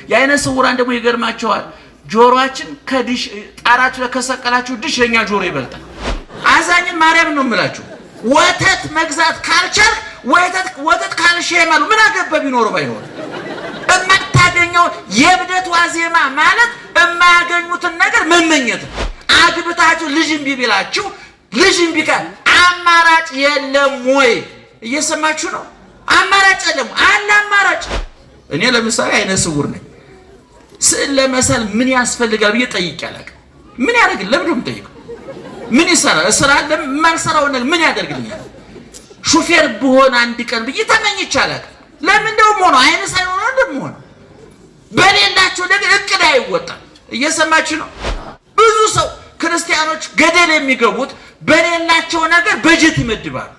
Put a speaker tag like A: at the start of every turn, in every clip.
A: የአይነ ስውራን ደግሞ ይገርማቸዋል። ጆሮአችን ከዲሽ ጣራችሁ ለከሰቀላችሁ ዲሽ የኛ ጆሮ ይበልጣል። አዛኝን ማርያም ነው የምላችሁ። ወተት መግዛት ካልቻል ወተት ካልሸማሉ ምን አገባ ቢኖር ባይኖር እማታገኘው የብደት ዋዜማ ማለት የማያገኙትን ነገር መመኘት። አግብታችሁ ልጅም ቢላችሁ ልጅም ቢካ አማራጭ የለም ወይ? እየሰማችሁ ነው? አማራጭ የለም አለ አማራጭ። እኔ ለምሳሌ አይነ ስውር ነኝ። ስዕል ለመሳል ምን ያስፈልጋል ብዬ ጠይቄ አላውቅም። ምን ያደርግልኝ? ለምን ነው ጠይቀው? ምን ይሰራል? ስራ ለማልሰራው ነገር ምን ያደርግልኛል? ሹፌር ብሆን አንድ ቀን ብዬ ተመኝቼ አላውቅም። ለምን እንደውም ሆኖ አይነ ሳይሆን እንደውም ሆኖ በሌላቸው ነገር እቅድ አይወጣም። እየሰማችሁ ነው? ብዙ ሰው ክርስቲያኖች ገደል የሚገቡት በሌላቸው ነገር በጀት ይመድባሉ።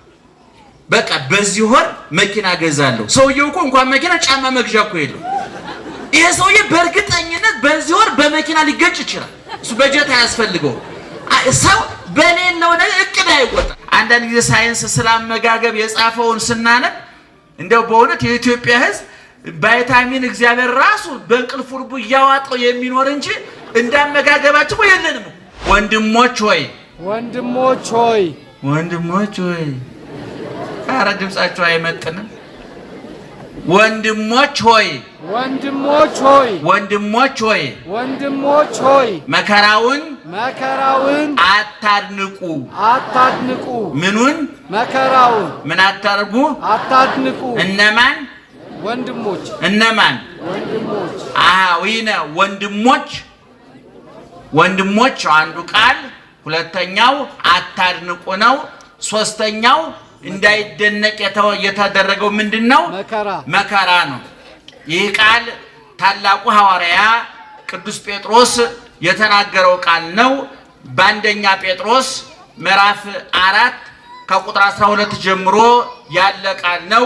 A: በቃ በዚህ ወር መኪና ገዛለሁ። ሰውየው እኮ እንኳን መኪና ጫማ መግዣ እኮ የለው። ይሄ ሰውዬ በእርግጠኝነት በዚህ ወር በመኪና ሊገጭ ይችላል። እሱ በጀት አያስፈልገው። ሰው በሌለው ነገር እቅድ አይወጣም። አንዳንድ ጊዜ ሳይንስ ስላመጋገብ የጻፈውን ስናነብ እንደው በእውነት የኢትዮጵያ ሕዝብ ቫይታሚን እግዚአብሔር ራሱ በእንቅልፉ ልቡ እያዋጠው የሚኖር እንጂ እንዳመጋገባችሁ የለንም። ወንድሞች ሆይ
B: ወንድሞች ሆይ
A: ወንድሞች ሆይ ኧረ ድምጻችሁ አይመጥንም። ወንድሞች ሆይ
B: ወንድሞች ሆይ
A: ወንድሞች ሆይ
B: ወንድሞች ሆይ
A: መከራውን
B: አታድንቁ
A: ምኑን
B: መከራውን
A: ምን አታርጉ
B: አታድንቁ።
A: እነማን
B: ወንድሞች
A: እነማን
B: ወንድሞች
A: ወይነ ወንድሞች አንዱ ቃል፣ ሁለተኛው አታድንቁ ነው። ሶስተኛው እንዳይደነቅ የተደረገው ምንድነው? መከራ ነው። ይህ ቃል ታላቁ ሐዋርያ ቅዱስ ጴጥሮስ የተናገረው ቃል ነው። በአንደኛ ጴጥሮስ ምዕራፍ 4 ከቁጥር 12 ጀምሮ ያለ ቃል ነው።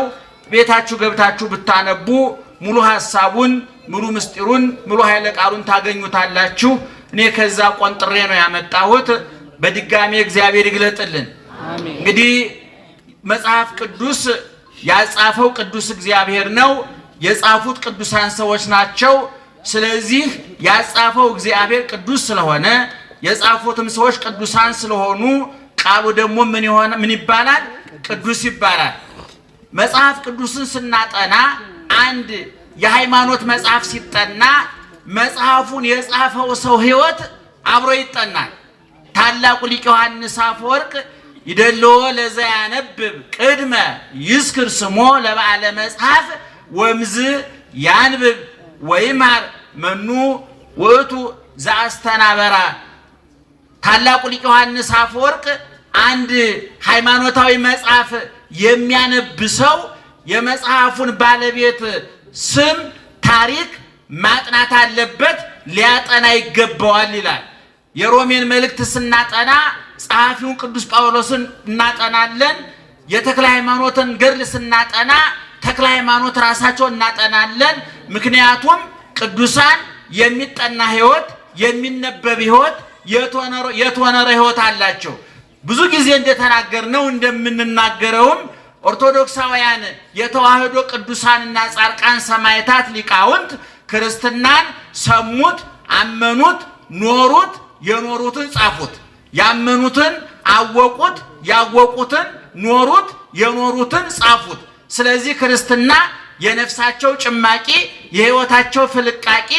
A: ቤታችሁ ገብታችሁ ብታነቡ ሙሉ ሐሳቡን፣ ሙሉ ምስጢሩን፣ ሙሉ ኃይለ ቃሉን ታገኙታላችሁ። እኔ ከዛ ቆንጥሬ ነው ያመጣሁት። በድጋሚ እግዚአብሔር ይግለጥልን።
B: አሜን።
A: እንግዲህ መጽሐፍ ቅዱስ ያጻፈው ቅዱስ እግዚአብሔር ነው። የጻፉት ቅዱሳን ሰዎች ናቸው። ስለዚህ ያጻፈው እግዚአብሔር ቅዱስ ስለሆነ የጻፉትም ሰዎች ቅዱሳን ስለሆኑ ቃሉ ደግሞ ምን ይባላል? ቅዱስ ይባላል። መጽሐፍ ቅዱስን ስናጠና አንድ የሃይማኖት መጽሐፍ ሲጠና መጽሐፉን የጻፈው ሰው ሕይወት አብሮ ይጠናል። ታላቁ ሊቅ ዮሐንስ አፈወርቅ ይደልዎ ለዘ ያነብብ ቅድመ ይስክር ስሞ ለባለ መጽሐፍ ወምዝ ያንብብ ወይማር መኑ ውእቱ ዘአስተናበራ። ታላቁ ሊቅ ዮሐንስ አፈወርቅ አንድ ሃይማኖታዊ መጽሐፍ የሚያነብ ሰው የመጽሐፉን ባለቤት ስም፣ ታሪክ ማጥናት አለበት፣ ሊያጠና ይገባዋል ይላል። የሮሜን መልእክት ስናጠና ጸሐፊውን ቅዱስ ጳውሎስን እናጠናለን። የተክለ ሃይማኖትን ገድል ስናጠና ተክለ ሃይማኖት ራሳቸውን እናጠናለን። ምክንያቱም ቅዱሳን የሚጠና ሕይወት፣ የሚነበብ ሕይወት፣ የተወነረ ሕይወት አላቸው። ብዙ ጊዜ እንደተናገርነው እንደምንናገረውም ኦርቶዶክሳውያን የተዋህዶ ቅዱሳንና ጻድቃን ሰማዕታት ሊቃውንት ክርስትናን ሰሙት፣ አመኑት፣ ኖሩት፣ የኖሩትን ጻፉት። ያመኑትን አወቁት፣ ያወቁትን ኖሩት፣ የኖሩትን ጻፉት። ስለዚህ ክርስትና የነፍሳቸው ጭማቂ፣ የሕይወታቸው ፍልቃቂ፣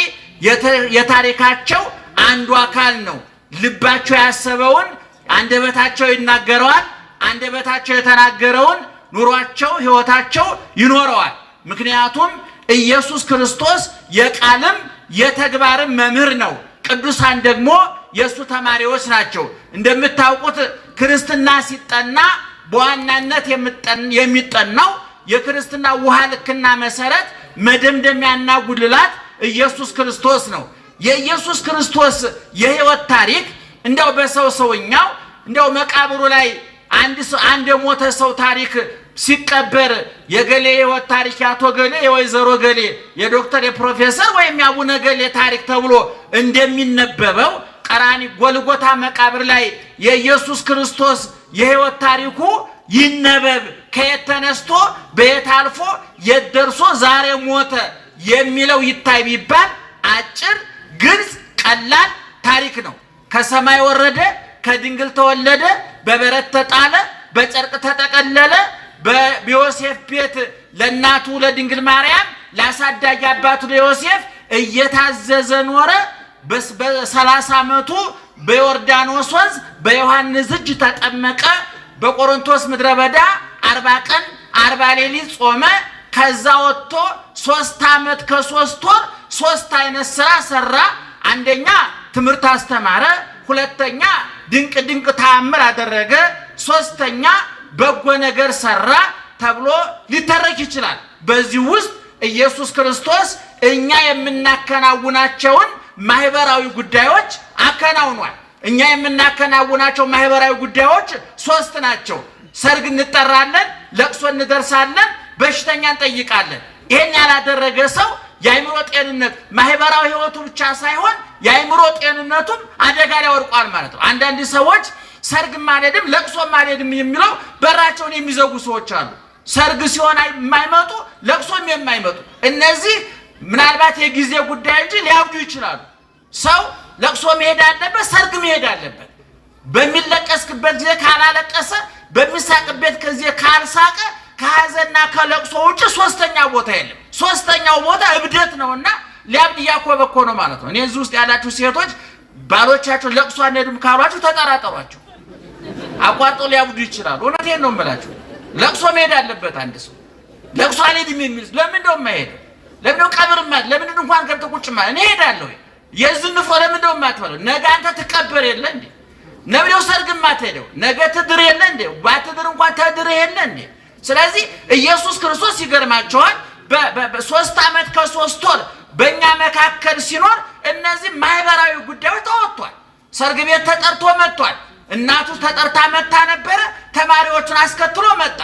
A: የታሪካቸው አንዱ አካል ነው። ልባቸው ያሰበውን አንደበታቸው ይናገረዋል። አንደበታቸው የተናገረውን ኑሯቸው፣ ሕይወታቸው ይኖረዋል። ምክንያቱም ኢየሱስ ክርስቶስ የቃልም የተግባርም መምህር ነው። ቅዱሳን ደግሞ የእሱ ተማሪዎች ናቸው። እንደምታውቁት ክርስትና ሲጠና በዋናነት የሚጠናው የክርስትና ውሃ ልክና መሰረት መደምደሚያና ጉልላት ኢየሱስ ክርስቶስ ነው። የኢየሱስ ክርስቶስ የሕይወት ታሪክ እንደው በሰውኛው እንደው መቃብሩ ላይ አንድ የሞተ ሰው ታሪክ ሲቀበር የገሌ ሕይወት ታሪክ ያቶ ገሌ፣ የወይዘሮ ገሌ፣ የዶክተር የፕሮፌሰር ወይም ያቡነ ገሌ ታሪክ ተብሎ እንደሚነበበው ቀራኒ ጎልጎታ መቃብር ላይ የኢየሱስ ክርስቶስ የሕይወት ታሪኩ ይነበብ። ከየት ተነስቶ በየት አልፎ የት ደርሶ ዛሬ ሞተ የሚለው ይታይ ቢባል አጭር ግልጽ ቀላል ታሪክ ነው። ከሰማይ ወረደ፣ ከድንግል ተወለደ፣ በበረት ተጣለ፣ በጨርቅ ተጠቀለለ፣ በዮሴፍ ቤት ለእናቱ ለድንግል ማርያም ላሳዳጊ አባቱ ለዮሴፍ እየታዘዘ ኖረ። በ30 ዓመቱ በዮርዳኖስ ወንዝ በዮሐንስ እጅ ተጠመቀ። በቆሮንቶስ ምድረ በዳ 40 ቀን 40 ሌሊት ጾመ። ከዛ ወጥቶ 3 ዓመት ከ3 ወር 3 አይነት ስራ ሰራ። አንደኛ ትምህርት አስተማረ፣ ሁለተኛ ድንቅ ተአምር አደረገ፣ ሶስተኛ በጎ ነገር ሰራ ተብሎ ሊተረክ ይችላል። በዚህ ውስጥ ኢየሱስ ክርስቶስ እኛ የምናከናውናቸውን ማህበራዊ ጉዳዮች አከናውኗል። እኛ የምናከናውናቸው ማህበራዊ ጉዳዮች 3 ናቸው። ሰርግ እንጠራለን፣ ለቅሶ እንደርሳለን፣ በሽተኛ እንጠይቃለን። ይሄን ያላደረገ ሰው የአእምሮ ጤንነት ማህበራዊ ህይወቱ ብቻ ሳይሆን የአእምሮ ጤንነቱም አደጋ ላይ ወድቋል ማለት ነው። አንዳንድ ሰዎች ሰርግ ማለድም ለቅሶ ማለድም የሚለው በራቸውን የሚዘጉ ሰዎች አሉ። ሰርግ ሲሆን የማይመጡ ለቅሶም የማይመጡ እነዚህ ምናልባት የጊዜ ጉዳይ እንጂ ሊያብዱ ይችላሉ። ሰው ለቅሶ መሄድ አለበት፣ ሰርግ መሄድ አለበት። በሚለቀስበት ጊዜ ካላለቀሰ፣ በሚሳቅበት ጊዜ ካልሳቀ ከሐዘንና ከለቅሶ ውጭ ሶስተኛ ቦታ የለም። ሶስተኛው ቦታ እብደት ነውና ሊያብድ እያኮበኮ ነው ማለት ነው። እኔ እዚህ ውስጥ ያላችሁ ሴቶች ባሎቻችሁ ለቅሶ አንሄድም ካሏችሁ ተጠራጠሯቸው። አቋርጦ ሊያብዱ ይችላሉ። እውነቴን ነው የምላችሁ። ለቅሶ መሄድ አለበት አንድ ሰው። ለቅሶ አልሄድም የሚል ለምን እንደው የማይሄደው? ለምን ነው ቀብር ማለት? ለምን ነው እንኳን ገብተህ ቁጭ ማለት? እኔ እሄዳለሁ። የዝንፎ ለምን እንደው የማትበለው? ነገ አንተ ትቀበር የለ እንዴ? ለምን ነው ሰርግ የማትሄደው? ነገ ትድር የለ እንዴ? ባትድር እንኳን ተድር የለ እንዴ? ስለዚህ ኢየሱስ ክርስቶስ ይገርማቸዋል። በ3 ዓመት ከ3 ወር በእኛ መካከል ሲኖር እነዚህ ማህበራዊ ጉዳዮች ተወጥቷል። ሰርግ ቤት ተጠርቶ መጥቷል። እናቱ ተጠርታ መታ ነበረ። ተማሪዎቹን አስከትሎ መጣ።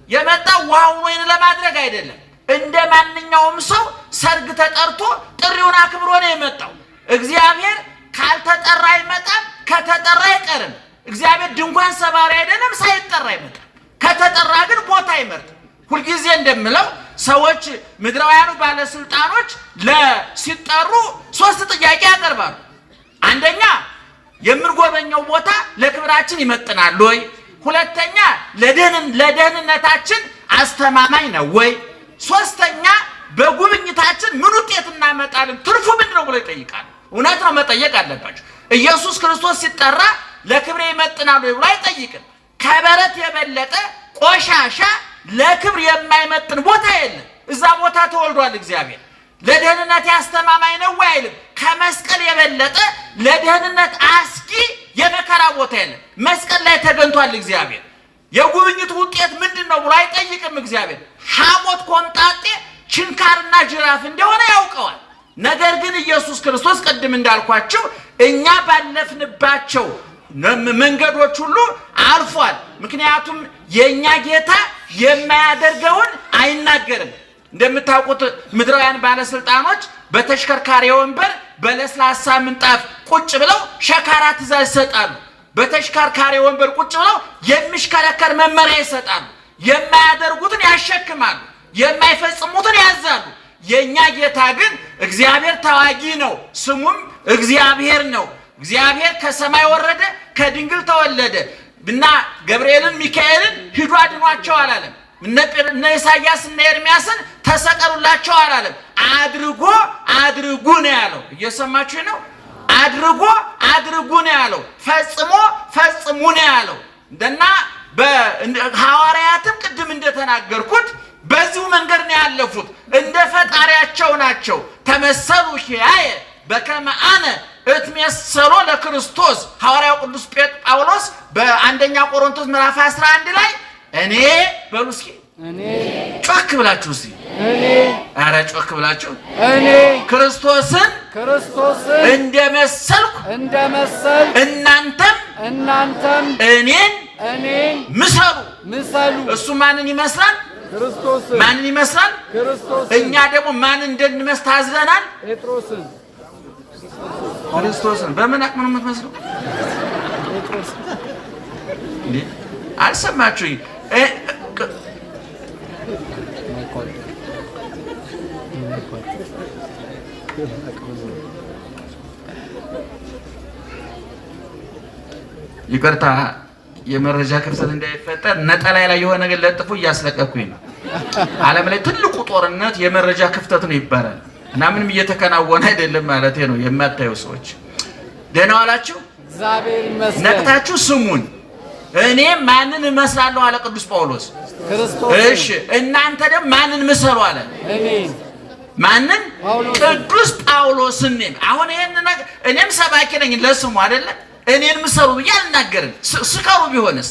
A: የመጣው ውሃውን ወይን ለማድረግ አይደለም። እንደ ማንኛውም ሰው ሰርግ ተጠርቶ ጥሪውን አክብሮ ነው የመጣው። እግዚአብሔር ካልተጠራ አይመጣም፣ ከተጠራ አይቀርም። እግዚአብሔር ድንኳን ሰባሪ አይደለም፣ ሳይጠራ አይመጣም። ከተጠራ ግን ቦታ አይመርጥም። ሁልጊዜ እንደምለው ሰዎች ምድራውያኑ ባለስልጣኖች ሲጠሩ 3 ጥያቄ ያቀርባሉ። አንደኛ የምንጎበኘው ቦታ ለክብራችን ይመጥናል ወይ? ሁለተኛ ለደህንነታችን አስተማማኝ ነው ወይ? ሶስተኛ በጉብኝታችን ምን ውጤት እናመጣለን፣ ትርፉ ምንድን ነው ብሎ ይጠይቃሉ። እውነት ነው፣ መጠየቅ አለባቸው። ኢየሱስ ክርስቶስ ሲጠራ ለክብሬ ይመጥናል ወይ ብሎ አይጠይቅም። ከበረት የበለጠ ቆሻሻ ለክብር የማይመጥን ቦታ የለም። እዛ ቦታ ተወልዷል እግዚአብሔር። ለደህንነት ያስተማማኝ ነው ወይ አይልም። ከመስቀል የበለጠ ለደህንነት አስጊ የመከራ ቦታ የለም። መስቀል ላይ ተገኝቷል እግዚአብሔር። የጉብኝቱ ውጤት ምንድን ነው ብሎ አይጠይቅም እግዚአብሔር። ሐሞት፣ ኮምጣጤ፣ ችንካርና ጅራፍ እንደሆነ ያውቀዋል። ነገር ግን ኢየሱስ ክርስቶስ ቅድም እንዳልኳቸው እኛ ባለፍንባቸው መንገዶች ሁሉ አልፏል። ምክንያቱም የኛ ጌታ የማያደርገውን አይናገርም። እንደምታውቁት ምድራውያን ባለስልጣኖች በተሽከርካሪ ወንበር በለስላሳ ምንጣፍ ቁጭ ብለው ሸካራ ትእዛዝ ይሰጣሉ። በተሽከርካሪ ወንበር ቁጭ ብለው የሚሽከረከር መመሪያ ይሰጣሉ። የማያደርጉትን ያሸክማሉ፣ የማይፈጽሙትን ያዛሉ። የኛ ጌታ ግን እግዚአብሔር ተዋጊ ነው፣ ስሙም እግዚአብሔር ነው። እግዚአብሔር ከሰማይ ወረደ፣ ከድንግል ተወለደ እና ገብርኤልን ሚካኤልን ሂዱ አድኗቸው አላለም። እነ ኢሳያስ እና ኤርሚያስን ተሰቀሉላቸው አላለም። አድርጉ ነው ያለው። እየሰማችሁ ነው? አድርጉ ነው ያለው። ፈጽሙ ነው ያለው። እና ሐዋርያትም ቅድም እንደተናገርኩት በዚሁ መንገድ ነው ያለፉት። እንደ ፈጣሪያቸው ናቸው። ተመሰሉ ኪያየ በከመ አነ እትሜሰሎ ለክርስቶስ። ሐዋርያው ቅዱስ ጳውሎስ በአንደኛ ቆሮንቶስ ምዕራፍ 11 ላይ እኔ በሉ እስኪ እኔ ጮክ ብላችሁ እስኪ እኔ ኧረ ጮክ ብላችሁ እኔ ክርስቶስን እንደመሰልኩ እናንተም እኔን ምሰሉ። እሱ ማንን ይመስላል? ክርስቶስን። ማንን ይመስላል? ክርስቶስን። እኛ ደግሞ ማን እንድንመስል ታዝዘናል? ክርስቶስን። በምን አቅም ነው የምትመስለው? አልሰማችሁኝ? ይቅርታ የመረጃ ክፍተት እንዳይፈጠር ነጠላይ ላይ የሆነ ነገር ለጥፉ እያስለቀኩኝ ነው። ዓለም ላይ ትልቁ ጦርነት የመረጃ ክፍተት ነው ይባላል እና ምንም እየተከናወነ አይደለም ማለት ነው። የማታዩ ሰዎች ደህና ዋላችሁ?
B: እግዚአብሔር ይመስገን።
A: ነቅታችሁ ስሙን። እኔ ማንን እመስላለሁ አለ ቅዱስ ጳውሎስ
B: ክርስቶስ።
A: እሺ እናንተ ደግሞ ማንን ምሰሉ አለ?
B: እኔን።
A: ማንን? ቅዱስ ጳውሎስን። አሁን ይሄን ነገር እኔም ሰባኪ ነኝ ለስሙ አይደለ? እኔን ምሰሉ ብዬ አልናገርም። ስከሩ ቢሆንስ፣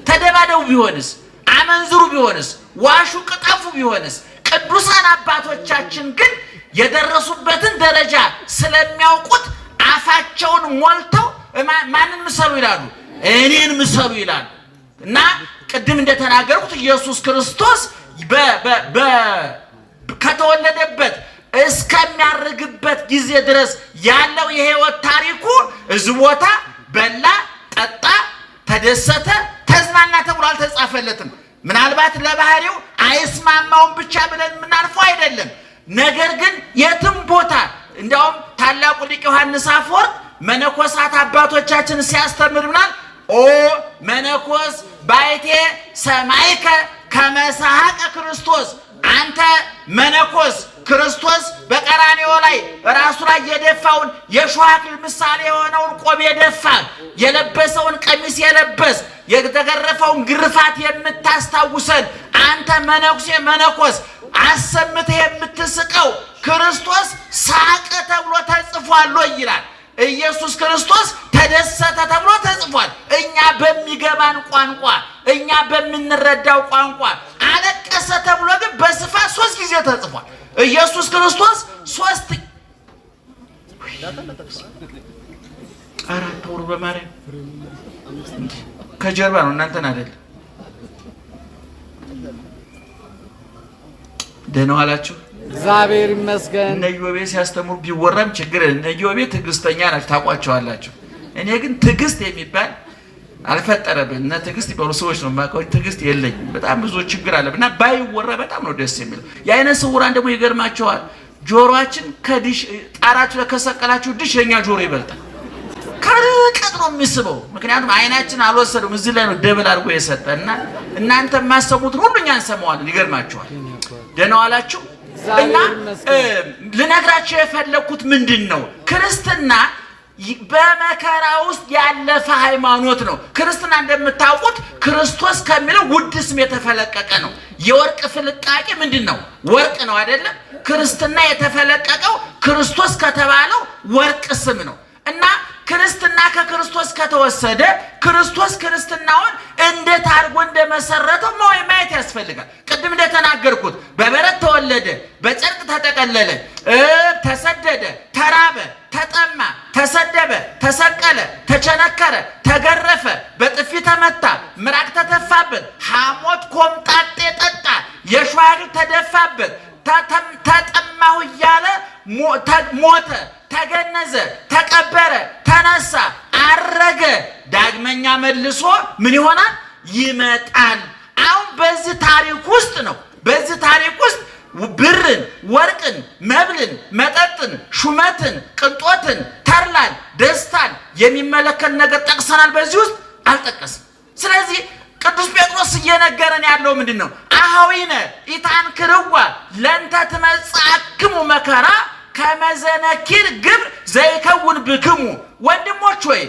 A: ተደባደቡ ቢሆንስ፣ አመንዝሩ ቢሆንስ፣ ዋሹ ቅጠፉ ቢሆንስ፣ ቅዱሳን አባቶቻችን ግን የደረሱበትን ደረጃ ስለሚያውቁት አፋቸውን ሞልተው ማንን ምሰሉ ይላሉ? እኔን ምሰሉ ይላሉ። እና ቅድም እንደተናገርኩት ኢየሱስ ክርስቶስ ከተወለደበት እስከሚያርግበት ጊዜ ድረስ ያለው የህይወት ታሪኩ እዚህ ቦታ በላ፣ ጠጣ፣ ተደሰተ፣ ተዝናና ተብሎ አልተጻፈለትም። ምናልባት ለባህሪው አይስማማውም ብቻ ብለን የምናልፈው አይደለም። ነገር ግን የትም ቦታ እንዲያውም ታላቁ ሊቅ ዮሐንስ አፈወርቅ መነኮሳት አባቶቻችን ሲያስተምር ምናል ኦ መነኮስ ባይቴ ሰማይከ ከመሳሐቀ ክርስቶስ፣ አንተ መነኮስ ክርስቶስ በቀራንዮ ላይ ራሱ ላይ የደፋውን የሾህ አክሊል ምሳሌ የሆነውን ቆብ የደፋ የለበሰውን ቀሚስ የለበስ የተገረፈውን ግርፋት የምታስታውሰን አንተ መነኩሴ መነኮስ አሰምተህ የምትስቀው ክርስቶስ ሳቀ ተብሎ ተጽፏል ይላል። ኢየሱስ ክርስቶስ ተደሰተ ተብሎ ተጽፏል። እኛ በሚገባን ቋንቋ እኛ በምንረዳው ቋንቋ አለቀሰ ተብሎ ግን በስፋት 3 ጊዜ ተጽፏል። ኢየሱስ ክርስቶስ 3 አራት ወር በማርያም ከጀርባ ነው እናንተን አይደለም። ደህና ዋላችሁ?
B: እግዚአብሔር ይመስገን።
A: እነ ኢዮቤ ሲያስተምሩ ቢወራም ችግር እነ ኢዮቤ ትዕግስተኛ ናቸው፣ ታውቋቸዋላችሁ። እኔ ግን ትዕግስት የሚባል አልፈጠረብን። እነ ትዕግስት ይባሉ ሰዎች ነው የማውቀው። ትዕግስት የለኝም። በጣም ብዙ ችግር አለብን እና ባይወራ በጣም ነው ደስ የሚለው። የዓይነ ስውራን ደግሞ ይገርማቸዋል። ጆሮአችን ከዲሽ ጣራችሁ ለከሰቀላችሁ ዲሽ የኛ ጆሮ ይበልጣል። ከርቀት ነው የሚስበው። ምክንያቱም አይናችን አልወሰደም፣ እዚህ ላይ ነው ደብል አድርጎ የሰጠና እናንተ የማሰሙትን ሁሉ እኛ እንሰማዋለን። ይገርማቸዋል። ደህና ዋላችሁ? እና ልነግራችሁ የፈለኩት ምንድነው? ክርስትና በመከራ ውስጥ ያለፈ ሃይማኖት ነው። ክርስትና እንደምታውቁት ክርስቶስ ከሚለው ውድ ስም የተፈለቀቀ ነው። የወርቅ ፍልቃቄ ምንድነው? ወርቅ ነው አይደለም? ክርስትና የተፈለቀቀው ክርስቶስ ከተባለው ወርቅ ስም ነው። እና ክርስትና ከክርስቶስ ከተወሰደ ክርስቶስ ክርስትናውን እንዴት አድርጎ እንደመሰረተው ማየት ያስፈልጋል። ቅድም እንደተናገርኩት በበረት ተወለደ፣ በጨርቅ ተጠቀለለ፣ ተሰደደ፣ ተራበ፣ ተጠማ፣ ተሰደበ፣ ተሰቀለ፣ ተቸነከረ፣ ተገረፈ፣ በጥፊ ተመታ፣ ምራቅ ተተፋበት፣ ሐሞት ኮምጣጤ ጠጣ፣ የሾህ አክሊል ተደፋበት፣ ተጠማሁ እያለ ሞተ፣ ተገነዘ፣ ተቀበረ፣ ተነሳ፣ አረገ። ዳግመኛ መልሶ ምን ይሆናል? ይመጣል። አሁን በዚህ ታሪክ ውስጥ ነው። በዚህ ታሪክ ውስጥ ብርን፣ ወርቅን፣ መብልን፣ መጠጥን፣ ሹመትን፣ ቅንጦትን፣ ተድላን፣ ደስታን የሚመለከት ነገር ጠቅሰናል። በዚህ ውስጥ አልጠቀስም። ስለዚህ ቅዱስ ጴጥሮስ እየነገረን ያለው ምንድን ነው? አኀዊነ ኢታንክርዋ ለእንተ ትመጽአክሙ መከራ ከመዘነኪር ግብር ዘይከውን ብክሙ። ወንድሞች ሆይ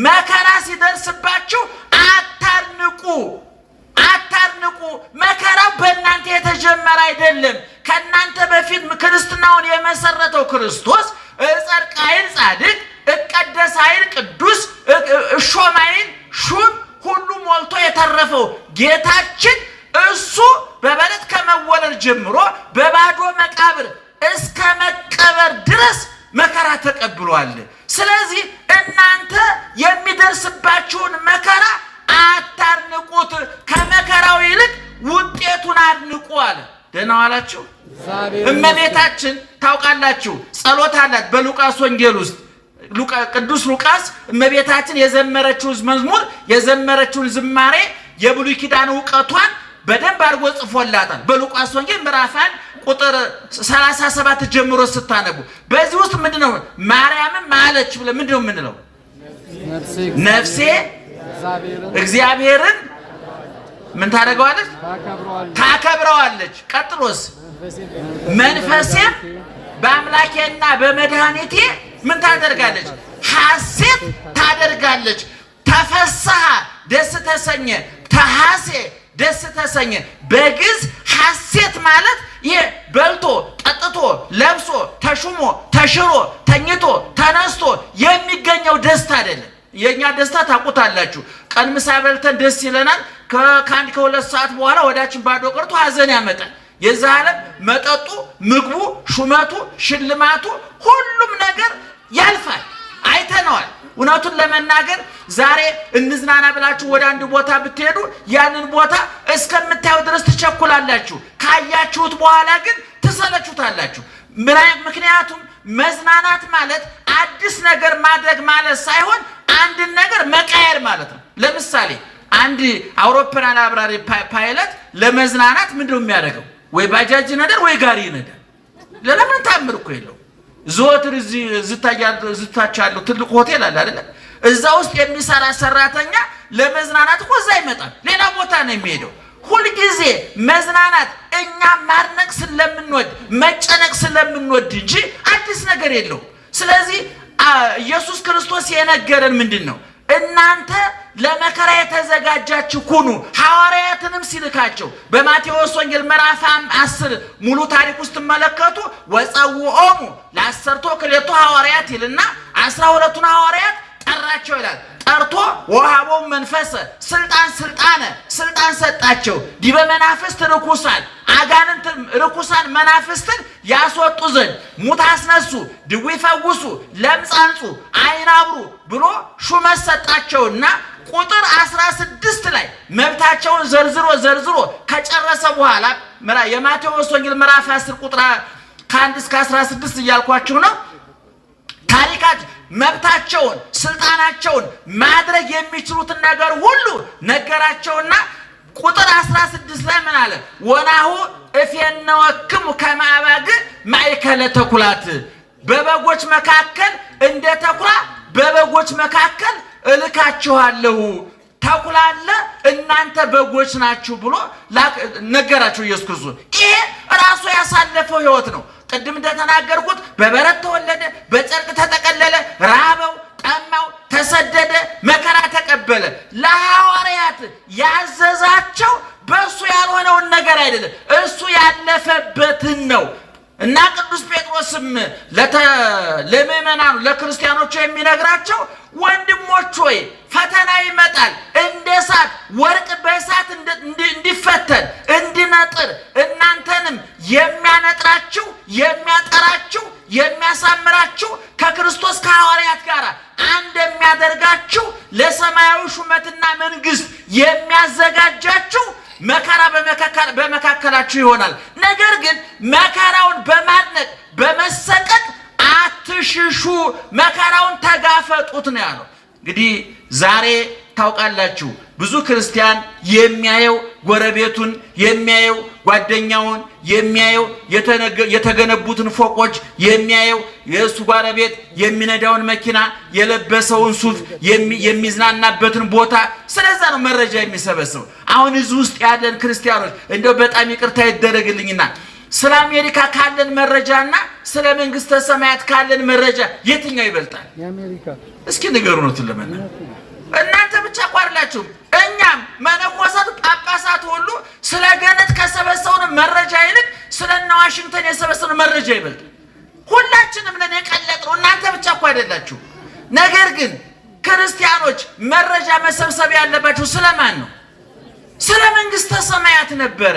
A: መከራ ሲደርስባችሁ አታርንቁ፣ አታርንቁ። መከራው በእናንተ የተጀመረ አይደለም። ከእናንተ በፊት ክርስትናውን የመሰረተው ክርስቶስ እጸድቅ ኃይል ጻድቅ፣ እቀደስ ኃይል ቅዱስ፣ እሾም ኃይል ሹም ሁሉ ሞልቶ የተረፈው ጌታችን እሱ በበረት ከመወለድ ጀምሮ በባዶ መቃብር እስከ መቀበር ድረስ መከራ ተቀብሏል። ስለዚህ እናንተ የሚደርስባችሁን መከራ አታርንቁት፣ ከመከራው ይልቅ ውጤቱን አድንቁ አለ። ደህና ዋላችሁ? እመቤታችን ታውቃላችሁ ጸሎት አላት በሉቃስ ወንጌል ውስጥ። ቅዱስ ሉቃስ እመቤታችን የዘመረችውን መዝሙር የዘመረችውን ዝማሬ የብሉይ ኪዳን ዕውቀቷን በደንብ አድርጎ ጽፎላታል። በሉቃስ ወንጌል ምዕራፍ 1 ቁጥር 37 ጀምሮ ስታነቡ በዚህ ውስጥ ምንድነው ማርያምም ማለች ብለን ምንድነው የምንለው? ነፍሴ እግዚአብሔርን ምን ታደርገዋለች? ታከብረዋለች። ቀጥሎስ መንፈሴም በአምላኬና በመድኃኒቴ ምን ታደርጋለች? ሐሴት ታደርጋለች። ተፈስሐ ደስ ተሰኘ፣ ተሐሴ ደስ ተሰኘ። በግዕዝ ሐሴት ማለት ይሄ በልቶ ጠጥቶ ለብሶ ተሹሞ ተሽሮ ተኝቶ ተነስቶ የሚገኘው ደስታ አይደለም። የኛ ደስታ ታውቁታላችሁ። ቀን ምሳ በልተን ደስ ይለናል። ከአንድ ከሁለት ሰዓት በኋላ ወዳችን ባዶ ቀርቶ ሐዘን ያመጣል። የዛ ዓለም መጠጡ፣ ምግቡ፣ ሹመቱ፣ ሽልማቱ ሁሉም ነገር ያልፋል። አይተነዋል። እውነቱን ለመናገር ዛሬ እንዝናና ብላችሁ ወደ አንድ ቦታ ብትሄዱ ያንን ቦታ እስከምታዩ ድረስ ትቸኩላላችሁ። ካያችሁት በኋላ ግን ትሰለቹታላችሁ። ምክንያቱም መዝናናት ማለት አዲስ ነገር ማድረግ ማለት ሳይሆን አንድን ነገር መቀየር ማለት ነው። ለምሳሌ አንድ አውሮፕላን አብራሪ ፓይለት ለመዝናናት ምንድነው የሚያደርገው? ወይ ባጃጅ ነዳር ወይ ጋሪ ነዳር። ለምን ታምር እኮ የለው። ዞትር ዝታች ያለው ትልቅ ሆቴል አለ አይደል? እዛ ውስጥ የሚሰራ ሰራተኛ ለመዝናናት እኮ እዛ ይመጣል። ሌላ ቦታ ነው የሚሄደው። ሁሉ ጊዜ መዝናናት እኛ ማርነቅ ስለምንወድ መጨነቅ ስለምንወድ እንጂ አዲስ ነገር የለው። ስለዚህ ኢየሱስ ክርስቶስ የነገረን ምንድነው? እናንተ ለመከራ የተዘጋጃችሁ ሁኑ። ሐዋርያትንም ሲልካቸው በማቴዎስ ወንጌል ምዕራፍ 10 ሙሉ ታሪክ ውስጥ ተመለከቱ። ወጸውዖሙ ለአሰርቶ ክሌቱ ሐዋርያት ይልና 12ቱን ሐዋርያት ጠራቸው ይላል። ጠርቶ ወሃቦሙ መንፈሰ ስልጣን ሰጣቸው። ዲበ መናፍስት ርኩሳን አጋንንት ርኩሳን መናፍስትን ያስወጡ ዘንድ ሙት አስነሱ፣ ድውይ ፈውሱ፣ ለምጽ አንጹ፣ ዓይን አብሩ ብሎ ሹመት ሰጣቸውና ቁጥር 16 ላይ መብታቸውን ዘርዝሮ ከጨረሰ በኋላ የማቴዎስ ወንጌል ምዕራፍ 10 ቁጥር ከ1 እስከ 16 እያልኳችሁ ነው። ታሪካቸው መብታቸውን ስልጣናቸውን ማድረግ የሚችሉትን ነገር ሁሉ ነገራቸውና ቁጥር 16 ላይ ምን አለ? ወናሁ እፌነወክሙ ከመ አባግዕ ማእከለ ተኩላት፣ በበጎች መካከል እንደ ተኩላ በበጎች መካከል እልካችኋለሁ። ተኩላ አለ፣ እናንተ በጎች ናችሁ ብሎ ነገራቸው ኢየሱስ ክርስቶስ። ይሄ ራሱ ያሳለፈው ህይወት ነው። ቅድም እንደተናገርኩት በበረት ተወለደ፣ በጨርቅ ተጠቀለለ፣ ራበው፣ ጠማው፣ ተሰደደ፣ መከራ ተቀበለ። ለሐዋርያት ያዘዛቸው በእሱ ያልሆነውን ነገር አይደለም፣ እሱ ያለፈበትን ነው። እና ቅዱስ ጴጥሮስም ለምእመናኑ ለክርስቲያኖቹ የሚነግራቸው ወንድሞች ሆይ ፈተና ይመጣል፣ እንደ እሳት ወርቅ በእሳት እንዲፈተን እንዲነጥር እናንተንም የሚያነጥራችሁ የሚያጠራችሁ የሚያሳምራችሁ ከክርስቶስ ከሐዋርያት ጋር አንድ የሚያደርጋችሁ ለሰማያዊ ሹመትና መንግስት የሚያዘጋጃችሁ መከራ በመካከላችሁ ይሆናል። ነገር ግን መከራውን በማድነቅ በመሰቀቅ አትሽሹ፣ መከራውን ተጋፈጡት ነው ያለው። እንግዲህ ዛሬ ታውቃላችሁ ብዙ ክርስቲያን የሚያየው ጎረቤቱን የሚያየው ጓደኛውን የሚያየው የተገነቡትን ፎቆች የሚያየው የእሱ ጎረቤት የሚነዳውን መኪና የለበሰውን ሱፍ የሚዝናናበትን ቦታ ስለዛ ነው መረጃ የሚሰበስበው። አሁን እዚህ ውስጥ ያለን ክርስቲያኖች እንደው በጣም ይቅርታ ይደረግልኝና ስለ አሜሪካ ካለን መረጃና ስለ መንግስተ ሰማያት ካለን መረጃ የትኛው ይበልጣል?
B: የአሜሪካ።
A: እስኪ ንገሩን ለምን እናንተ ብቻ ቋርላችሁ እኛም መነኮሳት ጳጳሳት ሁሉ ስለ ገነት ከሰበሰቡን መረጃ ይልቅ ስለና ዋሽንግተን የሰበሰቡን መረጃ ይበልጣል። ሁላችንም ነን የቀለጥነው፣ እናንተ ብቻ እኮ አይደላችሁ። ነገር ግን ክርስቲያኖች መረጃ መሰብሰብ ያለባችሁ ስለማን ነው? ስለ መንግስተ ሰማያት ነበረ።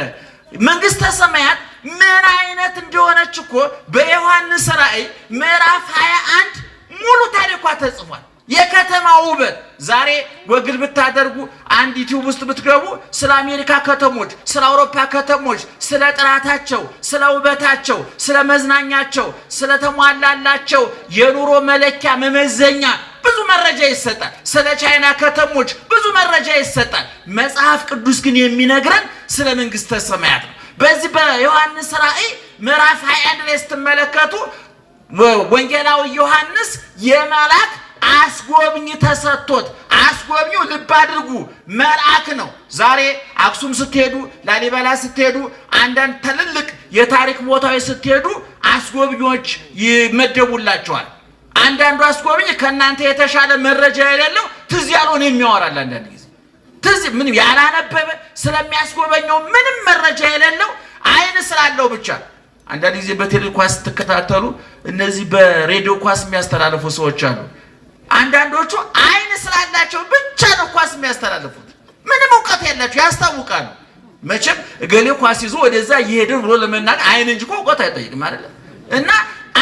A: መንግስተ ሰማያት ምን አይነት እንደሆነች እኮ በዮሐንስ ራእይ ምዕራፍ 21 ሙሉ ታሪኳ ተጽፏል። የከተማ ውበት ዛሬ ወግል ብታደርጉ አንድ ዩቲዩብ ውስጥ ብትገቡ ስለ አሜሪካ ከተሞች፣ ስለ አውሮፓ ከተሞች፣ ስለ ጥራታቸው፣ ስለ ውበታቸው፣ ስለ መዝናኛቸው፣ ስለ ተሟላላቸው የኑሮ መለኪያ መመዘኛ ብዙ መረጃ ይሰጣል። ስለ ቻይና ከተሞች ብዙ መረጃ ይሰጣል። መጽሐፍ ቅዱስ ግን የሚነግረን ስለ መንግስተ ሰማያት ነው። በዚህ በዮሐንስ ራእይ ምዕራፍ 21 ላይ ስትመለከቱ ወንጌላዊ ዮሐንስ የመልአክ አስጎብኝ ተሰጥቶት፣ አስጎብኚው ልብ አድርጉ መልአክ ነው። ዛሬ አክሱም ስትሄዱ፣ ላሊበላ ስትሄዱ፣ አንዳንድ ትልልቅ የታሪክ ቦታዎች ስትሄዱ አስጎብኚዎች ይመደቡላቸዋል። አንዳንዱ አስጎብኝ ከእናንተ የተሻለ መረጃ የሌለው ትዝ ያለውን የሚያወራል። አንዳንድ ጊዜ ትዝ ምንም ያላነበበ ስለሚያስጎበኘው ምንም መረጃ የሌለው አይን ስላለው ብቻ። አንዳንድ ጊዜ በቴሌቪዥን ኳስ ስትከታተሉ እነዚህ በሬዲዮ ኳስ የሚያስተላልፉ ሰዎች አሉ። አንዳንዶቹ አይን ስላላቸው ብቻ ነው ኳስ የሚያስተላልፉት። ምንም እውቀት የላቸው ያስታውቃሉ። መቼም እገሌ ኳስ ይዞ ወደዛ እየሄደ ብሎ ለመናገር አይን እንጂ እውቀት አይጠይቅም አይደል? እና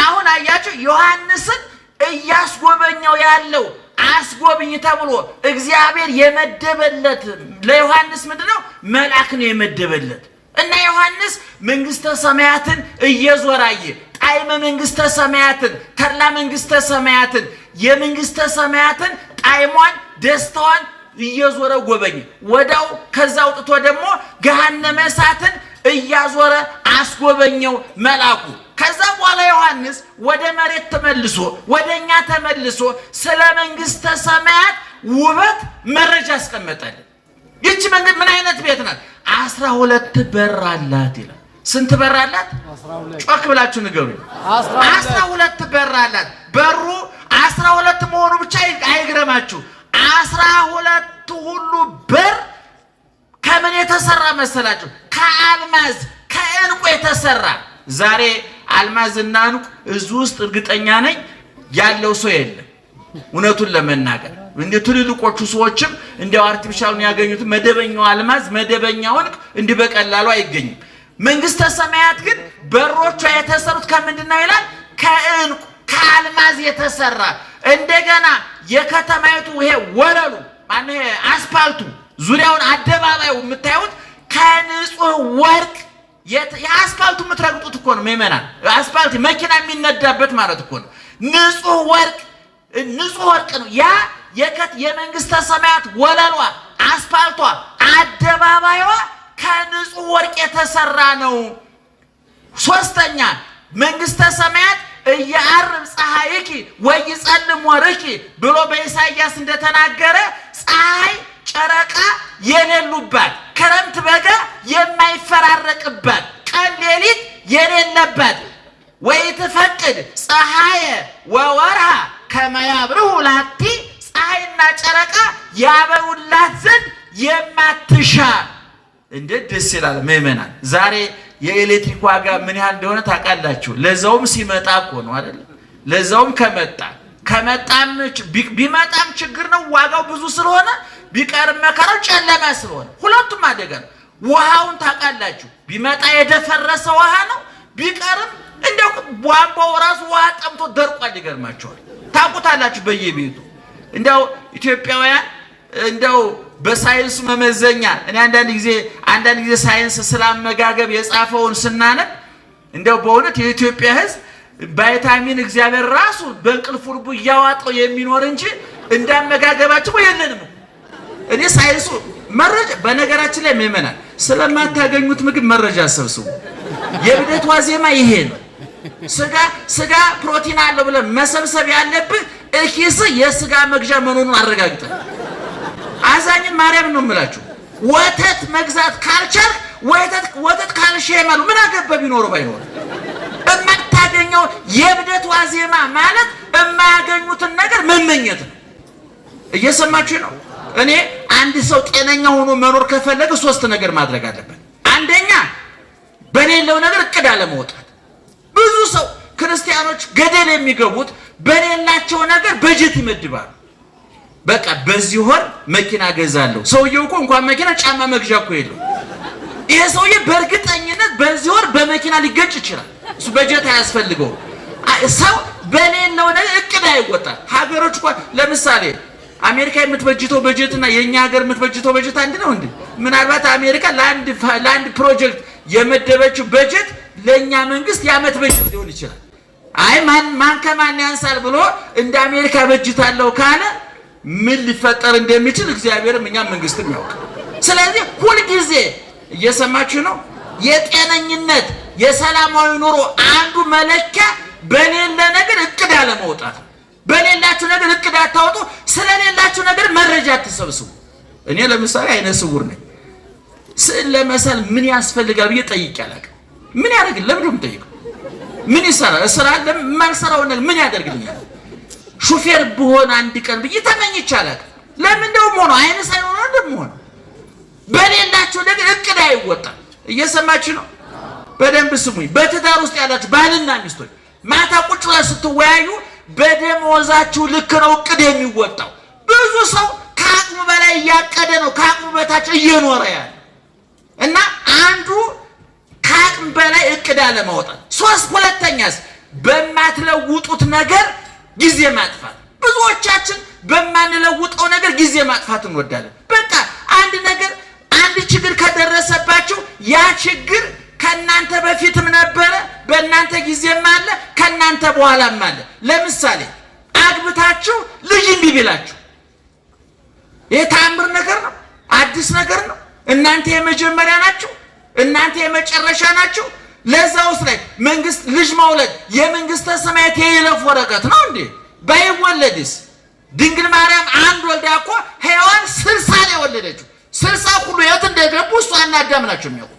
A: አሁን አያቸው ዮሐንስን እያስጎበኘው ያለው አስጎብኝ ተብሎ እግዚአብሔር የመደበለት ለዮሐንስ ምንድነው? መልአክ ነው የመደበለት። እና ዮሐንስ መንግስተ ሰማያትን እየዞራየ ጣዕመ መንግስተ ሰማያትን፣ ተድላ መንግስተ ሰማያትን፣ የመንግስተ ሰማያትን ጣዕሟን ደስታዋን እየዞረ ጎበኘ። ወዳው ከዛ አውጥቶ ደግሞ ገሃነመ እሳትን እያዞረ አስጎበኘው መልአኩ። ከዛ በኋላ ዮሐንስ ወደ መሬት ተመልሶ ወደኛ ተመልሶ ስለ መንግስተ ሰማያት ውበት መረጃ አስቀመጠልን። ይህች መንግስት ምን አይነት ቤት ናት? 12 በር አላት ይላል። ስንት በር አላት? ጮክ ብላችሁ ንገሩኝ። 12 በር አላት። በሩ 12 መሆኑ ብቻ አይግረማችሁ። 12 ሁሉ በር ከምን የተሰራ መሰላችሁ? ከአልማዝ ከዕንቁ የተሰራ። ዛሬ አልማዝና ዕንቁ እዚህ ውስጥ እርግጠኛ ነኝ ያለው ሰው የለም። እውነቱን ለመናገር እንደ ትልልቆቹ ሰዎችም እንዲያው አርቲፊሻሉን ያገኙት መደበኛው አልማዝ መደበኛው ዕንቁ እንዲህ በቀላሉ አይገኝም። መንግስተ ሰማያት ግን በሮቿ የተሰሩት ከምንድነው ይላል? ከዕንቁ ከአልማዝ የተሰራ። እንደገና የከተማይቱ ይሄ ወለሉ ማን ይሄ አስፋልቱ ዙሪያውን አደባባዩ የምታዩት ከንጹህ ወርቅ የአስፋልቱ የምትረግጡት እኮ ነው ምእመናን። አስፋልት መኪና የሚነዳበት ማለት እኮ ነው። ንጹህ ወርቅ ነው ያ የመንግስተ ሰማያት ወለሏ፣ አስፋልቷ፣ አደባባይዋ ከንጹህ ወርቅ የተሰራ ነው። ሶስተኛ መንግስተ ሰማያት እያርብ ፀሐይኪ ወይጸልም ወርቂ ብሎ በኢሳይያስ እንደተናገረ ፀሐይ ጨረቃ የሌሉባት፣ ክረምት በጋ የማይፈራረቅባት፣ ቀን ሌሊት የሌለባት ወይትፈቅድ ፀሐየ ወወርሃ ከመ ያብርሁ ላቲ ፀሐይና ጨረቃ ያበሩላት ዘንድ የማትሻ። እንዴት ደስ ይላል ምእመናን! ዛሬ የኤሌክትሪክ ዋጋ ምን ያህል እንደሆነ ታውቃላችሁ? ለዛውም ሲመጣ እኮ ነው አይደል? ለዛውም ከመጣም ቢመጣም ችግር ነው። ዋጋው ብዙ ስለሆነ ቢቀርም መከራው ጨለማ ስለሆነ ሁለቱም አደጋ ነው። ውሃውን ታውቃላችሁ? ቢመጣ የደፈረሰ ውሃ ነው፣ ቢቀርም እንደው ቧንቧው ራሱ ውሃ ጠምቶ ደርቋል። ይገርማችኋል። ታውቁታላችሁ በየቤቱ። እንደው ኢትዮጵያውያን እንደው በሳይንስ መመዘኛ እኔ አንዳንድ ጊዜ ሳይንስ ስላመጋገብ የጻፈውን ስናነብ እንደው በእውነት የኢትዮጵያ ሕዝብ ቫይታሚን እግዚአብሔር ራሱ በእንቅልፉ ልቡ እያዋጠው የሚኖር እንጂ እንዳመጋገባቸው የለንም። እኔ ሳይንሱ መረጃ በነገራችን ላይ ምእመናን ስለማታገኙት ምግብ መረጃ ሰብስቡ። የብደት ዋዜማ ይሄ ነው። ስጋ ፕሮቲን አለው ብለን መሰብሰብ ያለብህ እኪስ የስጋ መግዣ መኖሩን አረጋግጠን። አዛኝን ማርያም ነው የምላችሁ። ወተት መግዛት ካልቻልክ ወተት ካልሸመሉ ምን አገባ ቢኖር ባይኖር የማታገኘው የብደት ዋዜማ ማለት የማያገኙትን ነገር መመኘት ነው። እየሰማችሁ ነው? እኔ አንድ ሰው ጤነኛ ሆኖ መኖር ከፈለገ 3 ነገር ማድረግ አለበት። አንደኛ በሌለው ነገር እቅድ አለመውጣት። ብዙ ሰው ክርስቲያኖች ገደል የሚገቡት በሌላቸው ነገር በጀት ይመድባሉ። በቃ በዚህ ወር መኪና ገዛለሁ። ሰውየው እኮ እንኳን መኪና ጫማ መግዣ እኮ የለው። ይሄ ሰውዬ በእርግጠኝነት በዚህ ወር በመኪና ሊገጭ ይችላል። እሱ በጀት አያስፈልገውም። ሰው በሌለው ነገር እቅድ አይወጣም። ሀገሮች እኮ ለምሳሌ አሜሪካ የምትበጅተው በጀትና የኛ ሀገር የምትበጅተው በጀት አንድ ነው እንዴ? ምናልባት አሜሪካ ለአንድ ፕሮጀክት የመደበችው በጀት ለኛ መንግስት የዓመት በጀት ሊሆን ይችላል። አይ ማን ከማን ያንሳል ብሎ እንደ አሜሪካ በጅታለው ካለ ምን ሊፈጠር እንደሚችል እግዚአብሔርም እኛም መንግስትም ያውቅ። ስለዚህ ሁሉ ጊዜ እየሰማችሁ ነው የጤነኝነት የሰላማዊ ኑሮ አንዱ መለኪያ በሌለ ነገር እቅድ አለማውጣት። በሌላችሁ ነገር እቅድ አታውጡ። ስለሌላችሁ ነገር መረጃ አትሰብስቡ። እኔ ለምሳሌ አይነ ስውር ነኝ። ስዕል ለመሳል ምን ያስፈልጋል ብዬ ጠይቄ አላውቅም። ምን ያደርግልኝ? ለምን ደም ጠይቀው? ምን ይሰራል? ስራ ለማልሰራው ነገር ምን ያደርግልኛል? ሹፌር ብሆን አንድ ቀን ብዬ ተመኝቼ አላውቅም። ለምን ደም ሆኖ አይነ ሳይሆን ደም ሆኖ በሌላችሁ ነገር እቅድ አይወጣም። እየሰማችሁ ነው? በደንብ ስሙኝ። በትዳር ውስጥ ያላችሁ ባልና ሚስቶች ማታ ቁጭ ብላችሁ ስትወያዩ በደሞዛችሁ ልክ ነው እቅድ የሚወጣው። ብዙ ሰው ከአቅሙ በላይ እያቀደ ነው ከአቅሙ በታች እየኖረ ያለ እና አንዱ ከአቅም በላይ እቅድ አለማውጣት። ሁለተኛስ በማትለውጡት ነገር ጊዜ ማጥፋት። ብዙዎቻችን በማንለውጠው ነገር ጊዜ ማጥፋት እንወዳለን። በቃ አንድ ነገር አንድ ችግር ከደረሰባችሁ ያ ችግር ከናንተ በፊትም ነበረ፣ በእናንተ ጊዜም አለ፣ ከናንተ በኋላም አለ። ለምሳሌ አግብታችሁ ልጅ እንቢ ቢላችሁ ይሄ ተአምር ነገር ነው፣ አዲስ ነገር ነው። እናንተ የመጀመሪያ ናችሁ፣ እናንተ የመጨረሻ ናችሁ። ለዛውስ ላይ መንግስት ልጅ መውለድ የመንግስተ ሰማያት የይለፍ ወረቀት ነው እንዴ? ባይወለድስ? ድንግል ማርያም አንድ ወልዳ እኮ ሔዋን 60 ነው የወለደችው። 60 ሁሉ የት እንደገቡ እሷና አዳም ናቸው የሚያውቁ።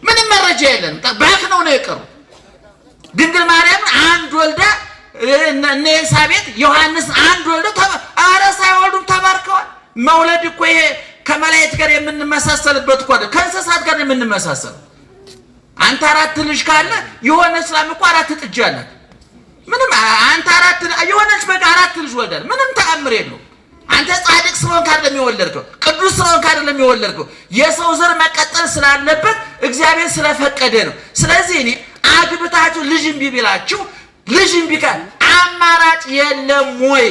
A: ምንም መረጃ የለንም። ባክ ነው የቀሩ። ድንግል ማርያም አንድ ወልዳ እነ ኤልሳቤጥ ዮሐንስ አንድ ወልደው ኧረ ሳይወልዱም ተባርከዋል። መውለድ እኮ ይሄ ከመላእክት ጋር የምንመሳሰልበት እኮ አይደል፣ ከእንስሳት ጋር የምንመሳሰል። አንተ 4 ልጅ ካለ የሆነ እስላም እኮ 4 ጥጃ አላት። ምንም አንተ 4 የሆነች በቃ 4 ልጅ ወልዳል። ምንም ተአምር የለው። አንተ ጻድቅ ስለሆንክ አይደለም የወለድከው፣ ቅዱስ ስለሆንክ አይደለም የወለድከው። የሰው ዘር መቀጠል ስላለበት እግዚአብሔር ስለፈቀደ ነው። ስለዚህ እኔ አግብታችሁ ልጅ እምቢ ቢላችሁ ልጅ እምቢ ካለ አማራጭ የለም ወይ?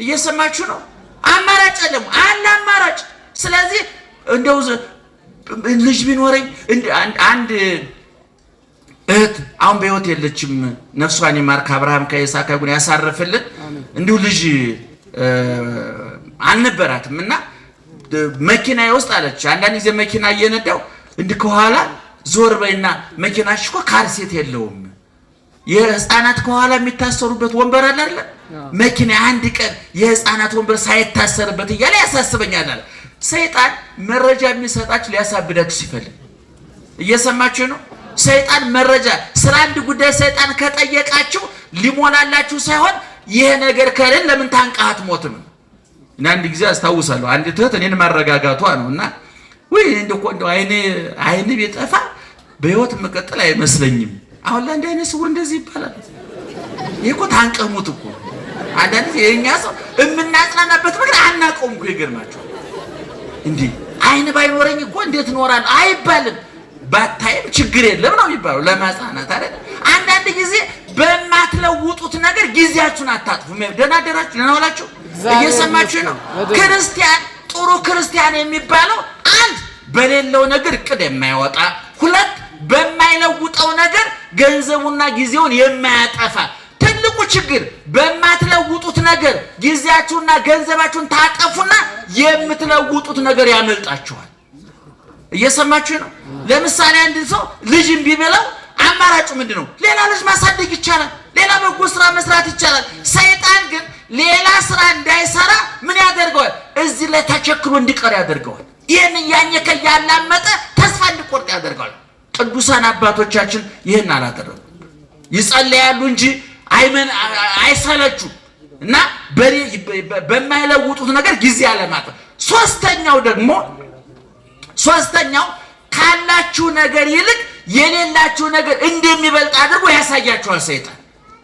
A: እየሰማችሁ ነው? አማራጭ የለም አለ አማራጭ። ስለዚህ እንደው ልጅ ቢኖረኝ አንድ እህት አሁን በህይወት የለችም፣ ነፍሷን ይማር፣ ከአብርሃም ከይስሐቅ ጋር ያሳርፍልን። እንዲሁ ልጅ አልነበራትም እና መኪና ውስጥ አለች። አንዳንድ ጊዜ መኪና እየነዳው እንዲህ ከኋላ ዞር በይና መኪናሽ እኮ ካርሴት የለውም፣ የህፃናት ከኋላ የሚታሰሩበት ወንበር አለ አይደል? መኪና አንድ ቀን የህፃናት ወንበር ሳይታሰርበት እያለ ያሳስበኛል አለ። ሰይጣን መረጃ የሚሰጣችሁ ሊያሳብዳችሁ ሲፈልግ፣ እየሰማችሁ ነው? ሰይጣን መረጃ ስለ አንድ ጉዳይ ሰይጣን ከጠየቃችሁ ሊሞላላችሁ ሳይሆን ይሄ ነገር ከሌለ ለምን ታንቃት ሞትም። እና አንድ ጊዜ አስታውሳለሁ አንድ እህት እኔን ማረጋጋቷ ነውና ወይ እንደው አይኔ ቢጠፋ በህይወት መቀጠል አይመስለኝም። አሁን ለአንድ አይነ ስውር እንደዚህ ይባላል። ይሄ እኮ ታንቀሙት እኮ አንዳንድ የኛ ሰው የምናጽናናበት ነገር አናውቀውም እኮ። ይገርማችኋል እንዴ አይን ባይኖረኝ እኮ እንዴት እኖራለሁ አይባልም። ባታይም ችግር የለም ነው የሚባለው ለማጽናናት አይደል? አንዳንድ ጊዜ በማትለውጡት ነገር ጊዜያችሁን አታጥፉ። ደህና አደራችሁ፣ ደህና ዋላችሁ። እየሰማችሁ ነው? ክርስቲያን ጥሩ ክርስቲያን የሚባለው አንድ በሌለው ነገር እቅድ የማይወጣ፣ ሁለት በማይለውጠው ነገር ገንዘቡና ጊዜውን የማያጠፋ። ትልቁ ችግር በማትለውጡት ነገር ጊዜያችሁና ገንዘባችሁን ታጠፉና የምትለውጡት ነገር ያመልጣችኋል። እየሰማችሁ ነው? ለምሳሌ አንድ ሰው ልጅ እምቢ ቢለው አማራጩ ምንድነው? ሌላ ልጅ ማሳደግ ይቻላል፣ ሌላ በጎ ስራ መስራት ይቻላል። ሰይጣን ግን ሌላ ስራ እንዳይሰራ ምን ያደርገዋል? እዚህ ላይ ተቸክሎ እንዲቀር ያደርገዋል። ይህን ያኘከ ያላመጠ ተስፋ እንዲቆርጥ ያደርገዋል። ቅዱሳን አባቶቻችን ይህን አላደረጉ። ይጸልያሉ እንጂ አይሰለቹም እና በማይለውጡት ነገር ጊዜ አለማጥፋት። ሶስተኛው ካላችሁ ነገር ይልቅ የሌላችሁ ነገር እንደሚበልጥ አድርጎ ያሳያችኋል ሰይጣን።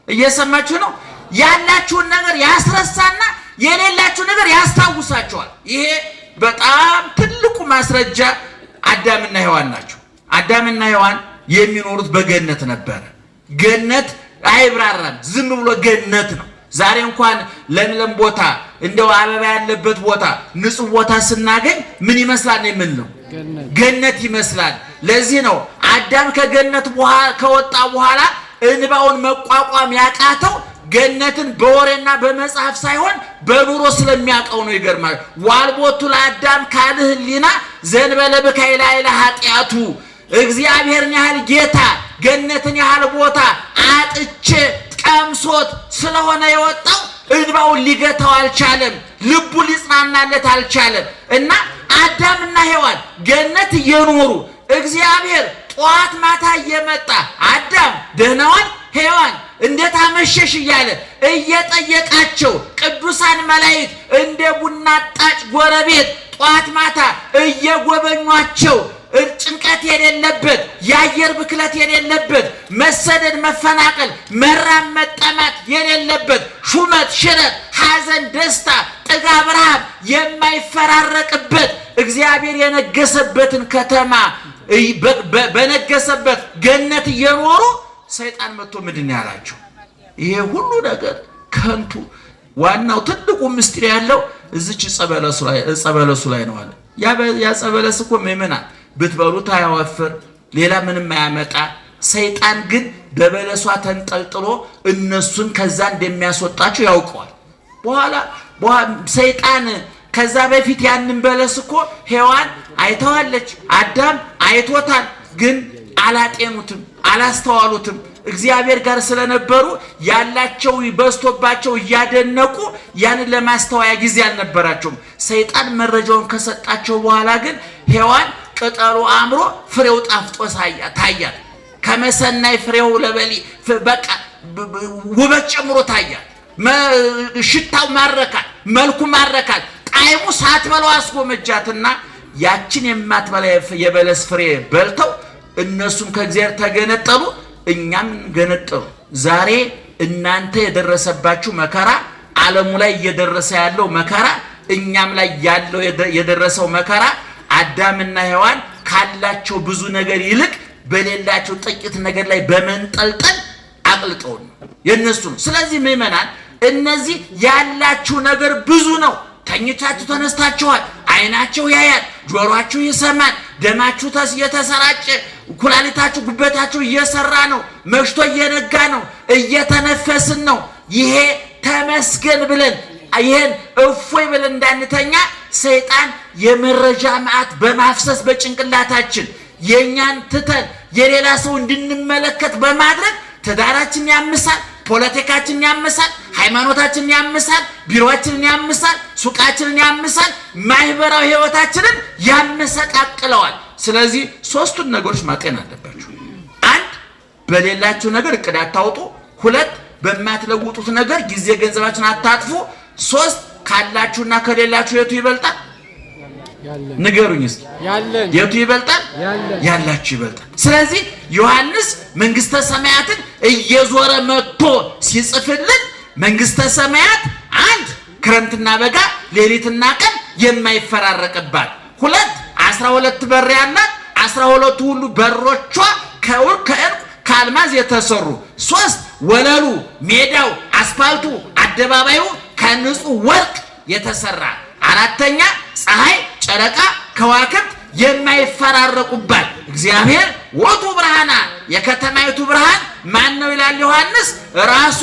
A: እየሰማችሁ ነው? ያላችሁን ነገር ያስረሳና የሌላችሁ ነገር ያስታውሳችኋል። ይሄ በጣም ትልቁ ማስረጃ አዳምና ሔዋን ናቸው። አዳምና ሔዋን የሚኖሩት በገነት ነበረ። ገነት አይብራራም፣ ዝም ብሎ ገነት ነው። ዛሬ እንኳን ለምለም ቦታ እንደው አበባ ያለበት ቦታ ንጹህ ቦታ ስናገኝ ምን ይመስላል የምንለው? ገነት ይመስላል። ለዚህ ነው አዳም ከገነት ከወጣ በኋላ እንባውን መቋቋም ያቃተው ገነትን በወሬና በመጽሐፍ ሳይሆን በኑሮ ስለሚያቀው ነው። ይገርማል። ዋልቦቱ ለአዳም ካልህ ህሊና ዘንበለ በካይላ ኢላ ኃጢአቱ እግዚአብሔርን ያህል ጌታ ገነትን ያህል ቦታ አጥቼ ቀምሶት ስለሆነ የወጣው እንባውን ሊገታው አልቻለም። ልቡ ሊጽናናለት አልቻለም። እና አዳምና ሔዋን ገነት እየኖሩ እግዚአብሔር ጧት ማታ እየመጣ አዳም ደህናዋን ሔዋን እንዴት አመሸሽ እያለ እየጠየቃቸው ቅዱሳን መላእክት እንደ ቡና ጣጭ ጎረቤት ጧት ማታ እየጎበኟቸው ጭንቀት የሌለበት የአየር ብክለት የሌለበት መሰደድ መፈናቀል መራም መጠማት የሌለበት ሹመት ሽረት ሐዘን ደስታ ጥጋብ ረሃብ የማይፈራረቅበት እግዚአብሔር የነገሰበትን ከተማ በነገሰበት ገነት እየኖሩ ሰይጣን መጥቶ ምንድን ያላቸው? ይሄ ሁሉ ነገር ከንቱ። ዋናው ትልቁ ምስጢር ያለው እዚች ጸበለሱ ላይ ነው አለ። ያ ጸበለስ እኮ ምእመናን ብትበሉት አያወፍር ሌላ ምንም አያመጣ። ሰይጣን ግን በበለሷ ተንጠልጥሎ እነሱን ከዛ እንደሚያስወጣቸው ያውቀዋል። በኋላ ሰይጣን ከዛ በፊት ያንን በለስ እኮ ሔዋን አይተዋለች፣ አዳም አይቶታል። ግን አላጤኑትም፣ አላስተዋሉትም። እግዚአብሔር ጋር ስለነበሩ ያላቸው በስቶባቸው እያደነቁ ያንን ለማስተዋያ ጊዜ አልነበራቸውም። ሰይጣን መረጃውን ከሰጣቸው በኋላ ግን ሔዋን ቅጠሉ አምሮ ፍሬው ጣፍጦ ታያል። ከመሰናይ ፍሬው ለበሊ በቃ ውበት ጨምሮ ታያል። ሽታው ማረካል፣ መልኩ ማረካል። ጣዕሙ ሳትበላው አስጎመጃትና ያችን የማትበላ የበለስ ፍሬ በልተው እነሱም ከእግዚአብሔር ተገነጠሉ፣ እኛም ገነጠሉ። ዛሬ እናንተ የደረሰባችሁ መከራ፣ ዓለሙ ላይ እየደረሰ ያለው መከራ፣ እኛም ላይ ያለው የደረሰው መከራ አዳምና ሔዋን ካላቸው ብዙ ነገር ይልቅ በሌላቸው ጥቂት ነገር ላይ በመንጠልጠል አቅልጠው ነው የነሱ ነው። ስለዚህ ምእመናን እነዚህ ያላችሁ ነገር ብዙ ነው። ተኝታችሁ ተነስታችኋል። አይናችሁ ያያል፣ ጆሮአችሁ ይሰማል፣ ደማችሁ እየተሰራጨ ኩላሊታችሁ ጉበታችሁ እየሰራ ነው። መሽቶ እየነጋ ነው፣ እየተነፈስን ነው። ይሄ ተመስገን ብለን ይሄን እፎይ ብለን እንዳንተኛ ሰይጣን የመረጃ መዓት በማፍሰስ በጭንቅላታችን የኛን ትተን የሌላ ሰው እንድንመለከት በማድረግ ትዳራችን ያምሳል፣ ፖለቲካችንን ያምሳል፣ ሃይማኖታችንን ያምሳል፣ ቢሮአችንን ያምሳል፣ ሱቃችንን ያምሳል፣ ማህበራዊ ህይወታችንን ያመሰቃቅለዋል። ስለዚህ ሶስቱን ነገሮች ማጤን አለባችሁ። አንድ በሌላችሁ ነገር እቅድ አታውጡ። ሁለት በማትለውጡት ነገር ጊዜ ገንዘባችን አታጥፉ። ሶስት ካላችሁና ከሌላችሁ የቱ ይበልጣል? ንገሩኝ እስኪ። የቱ ይበልጣል? ያላችሁ ይበልጣል። ስለዚህ ዮሐንስ መንግስተ ሰማያትን እየዞረ መጥቶ ሲጽፍልን መንግስተ ሰማያት አንድ ክረምትና በጋ ሌሊትና ቀን የማይፈራረቅባት፣ ሁለት 12 በር ያላት 12ቱ ሁሉ በሮቿ ከወርቅ ከዕንቁ ከአልማዝ የተሰሩ፣ ሶስት ወለሉ ሜዳው አስፋልቱ አደባባዩ ከንጹህ ወርቅ የተሰራ፣ አራተኛ ፀሐይ ጨረቃ ከዋክብት የማይፈራረቁባት እግዚአብሔር ወቱ ብርሃና የከተማይቱ ብርሃን ማን ነው ይላል ዮሐንስ? ራሱ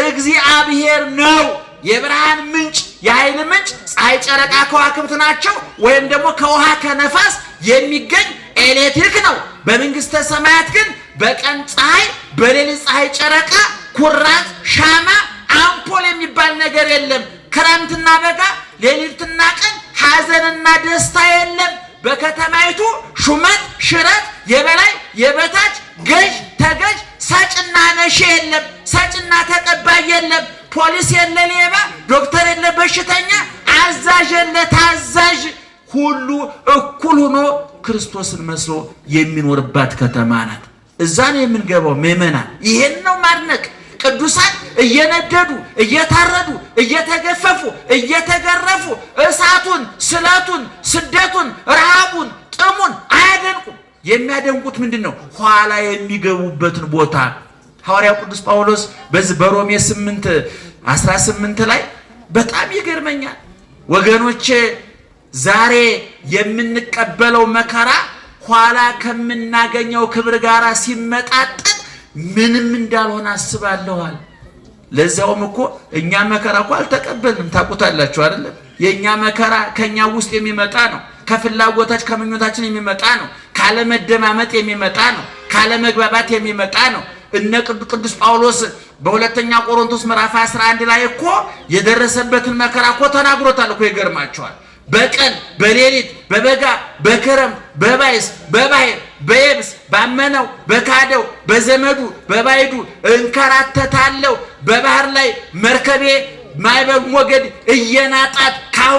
A: እግዚአብሔር ነው። የብርሃን ምንጭ የኃይል ምንጭ ፀሐይ ጨረቃ ከዋክብት ናቸው። ወይም ደግሞ ከውሃ ከነፋስ የሚገኝ ኤሌክትሪክ ነው። በመንግስተ ሰማያት ግን በቀን ፀሐይ በሌሊት ፀሐይ ጨረቃ ኩራዝ ሻማ አምፖል የሚባል ነገር የለም። ክረምትና በጋ ሌሊትና ቀን ሐዘንና ደስታ የለም። በከተማይቱ ሹመት ሽረት የበላይ የበታች ገዥ ተገዥ ሰጭና ነሺ የለም። ሰጭና ተቀባይ የለም። ፖሊስ የለ ሌባ፣ ዶክተር የለ በሽተኛ፣ አዛዥ የለ ታዛዥ፣ ሁሉ እኩል ሆኖ ክርስቶስን መስሎ የሚኖርባት ከተማ ናት። እዛ ነው የምንገባው ምእመናን። ይሄን ነው ማድነቅ። ቅዱሳን እየነደዱ እየታረዱ እየተገፈፉ እየተገረፉ እሳቱን ስለቱን ስደቱን ረሃቡን ጥሙን አያደንቁም። የሚያደንቁት ምንድነው? ኋላ የሚገቡበትን ቦታ። ሐዋርያው ቅዱስ ጳውሎስ በዚህ በሮሜ 8:18 ላይ በጣም ይገርመኛል። ወገኖቼ ዛሬ የምንቀበለው መከራ ኋላ ከምናገኘው ክብር ጋር ሲመጣጠን ምንም እንዳልሆነ አስባለኋል። ለዛውም እኮ እኛ መከራ እኮ አልተቀበልንም። ታውቁታላችሁ አይደል? የኛ መከራ ከኛ ውስጥ የሚመጣ ነው። ከፍላጎታችን ከምኞታችን የሚመጣ ነው። ካለ መደማመጥ የሚመጣ ነው። ካለ መግባባት የሚመጣ ነው። እነ ቅዱስ ጳውሎስ በሁለተኛ ቆሮንቶስ ምዕራፍ 11 ላይ እኮ የደረሰበትን መከራ እኮ ተናግሮታል እኮ። ይገርማቸዋል። በቀን በሌሊት በበጋ በክረምት በባይስ በባህር በየብስ ባመነው በካደው በዘመዱ በባይዱ እንከራተታለሁ። በባህር ላይ መርከቤ ማዕበል ሞገድ እየናጣት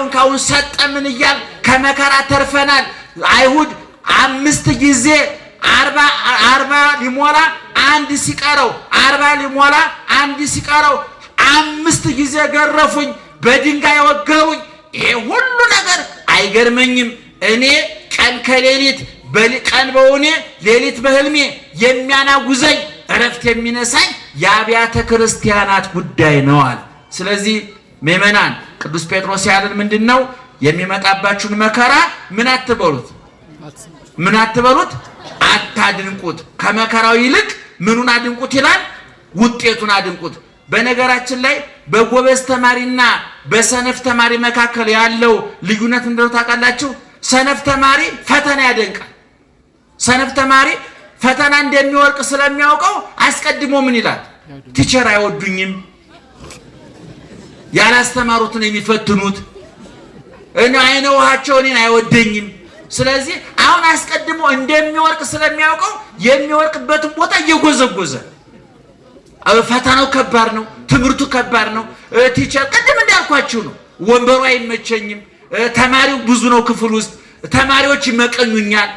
A: ካሁን ሰጠምን እያል ከመከራ ተርፈናል። አይሁድ 5 ጊዜ 40 ሊሞላ አንድ ሲቀረው 40 ሊሞላ አንድ ሲቀረው 5 ጊዜ ገረፉኝ፣ በድንጋይ ወገሩኝ። ይሄ ሁሉ ነገር አይገርመኝም። እኔ ቀን ከሌሊት ቀን በውኔ ሌሊት በህልሜ የሚያናጉዘኝ እረፍት የሚነሳኝ የአብያተ ክርስቲያናት ጉዳይ ነው አለ። ስለዚህ ምእመናን ቅዱስ ጴጥሮስ ያለን ምንድነው? የሚመጣባችሁን መከራ ምን አትበሉት? ምን አትበሉት? አታድንቁት። ከመከራው ይልቅ ምኑን አድንቁት ይላል? ውጤቱን አድንቁት። በነገራችን ላይ በጎበዝ ተማሪና በሰነፍ ተማሪ መካከል ያለው ልዩነት እንደው ታውቃላችሁ? ሰነፍ ተማሪ ፈተና ያደንቃል። ሰነፍ ተማሪ ፈተና እንደሚወርቅ ስለሚያውቀው አስቀድሞ ምን ይላል? ቲቸር አይወዱኝም፣ ያላስተማሩትን የሚፈትኑት እኔ አይነውሃቸው እኔን አይወደኝም። ስለዚህ አሁን አስቀድሞ እንደሚወርቅ ስለሚያውቀው የሚወርቅበትን ቦታ እየጎዘጎዘ ፈተናው ከባድ ነው፣ ትምህርቱ ከባድ ነው። ቲቸር ቅድም እንዳልኳችሁ ነው። ወንበሩ አይመቸኝም፣ ተማሪው ብዙ ነው ክፍል ውስጥ፣ ተማሪዎች ይመቀኙኛል፣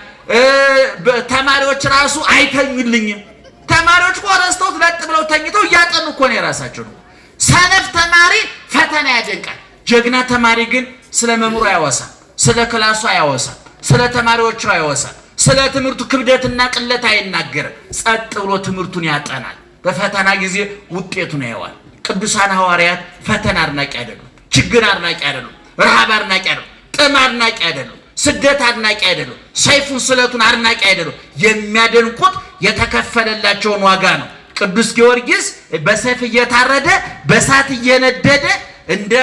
A: ተማሪዎች ራሱ አይተኙልኝም። ተማሪዎች ቆረስተው ለጥ ብለው ተኝተው እያጠኑ እኮ ነው የራሳቸው ነው። ሰነፍ ተማሪ ፈተና ያደንቃል። ጀግና ተማሪ ግን ስለ መምሩ አያወሳም፣ ስለ ክላሱ አያወሳም፣ ስለ ተማሪዎቹ አያወሳም፣ ስለ ትምህርቱ ክብደትና ቅለት አይናገርም። ጸጥ ብሎ ትምህርቱን ያጠናል። በፈተና ጊዜ ውጤቱን ያየዋል። ቅዱሳን ሐዋርያት ፈተና አድናቂ አይደሉም፣ ችግር አድናቂ አይደሉም፣ ረሃብ አድናቂ አይደሉም፣ ጥም አድናቂ አይደሉም፣ ስደት አድናቂ አይደሉም፣ ሰይፉን ስለቱን አድናቂ አይደሉም። የሚያደንቁት የተከፈለላቸውን ዋጋ ነው። ቅዱስ ጊዮርጊስ በሰይፍ እየታረደ በእሳት እየነደደ እንደ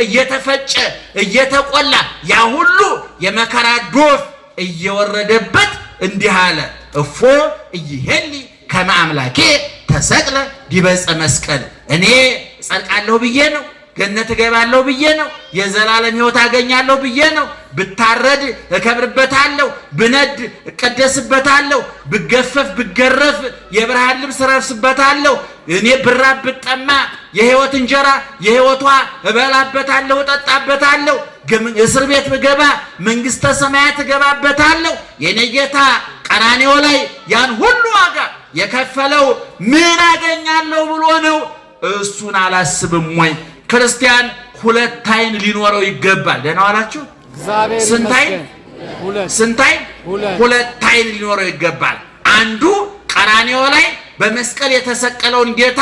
A: እየተፈጨ እየተቆላ ያ ሁሉ የመከራ ዶፍ እየወረደበት እንዲህ አለ፣ እፎ እይሄሊ ከመ አምላኬ ተሰቅለ ዲበ ዕፀ መስቀል። እኔ ጸድቃለሁ ብዬ ነው፣ ገነት እገባለሁ ብዬ ነው፣ የዘላለም ሕይወት አገኛለሁ ብዬ ነው። ብታረድ እከብርበታለሁ፣ ብነድ እቀደስበታለሁ፣ ብገፈፍ ብገረፍ የብርሃን ልብስ እለብስበታለሁ። እኔ ብራብ ብጠማ የሕይወት እንጀራ የሕይወቷ እበላበታለሁ፣ እጠጣበታለሁ። እስር ቤት ብገባ መንግሥተ ሰማያት እገባበታለሁ። የኔ ጌታ ቀራንዮ ላይ ያን ሁሉ ዋጋ የከፈለው ምን አገኛለሁ ብሎ ነው? እሱን አላስብም ወይ? ክርስቲያን ሁለት ዓይን ሊኖረው ይገባል። ደህና ዋላችሁ? ስንት ዓይን? ሁለት ዓይን ሊኖረው ይገባል። አንዱ ቀራንዮ ላይ በመስቀል የተሰቀለውን ጌታ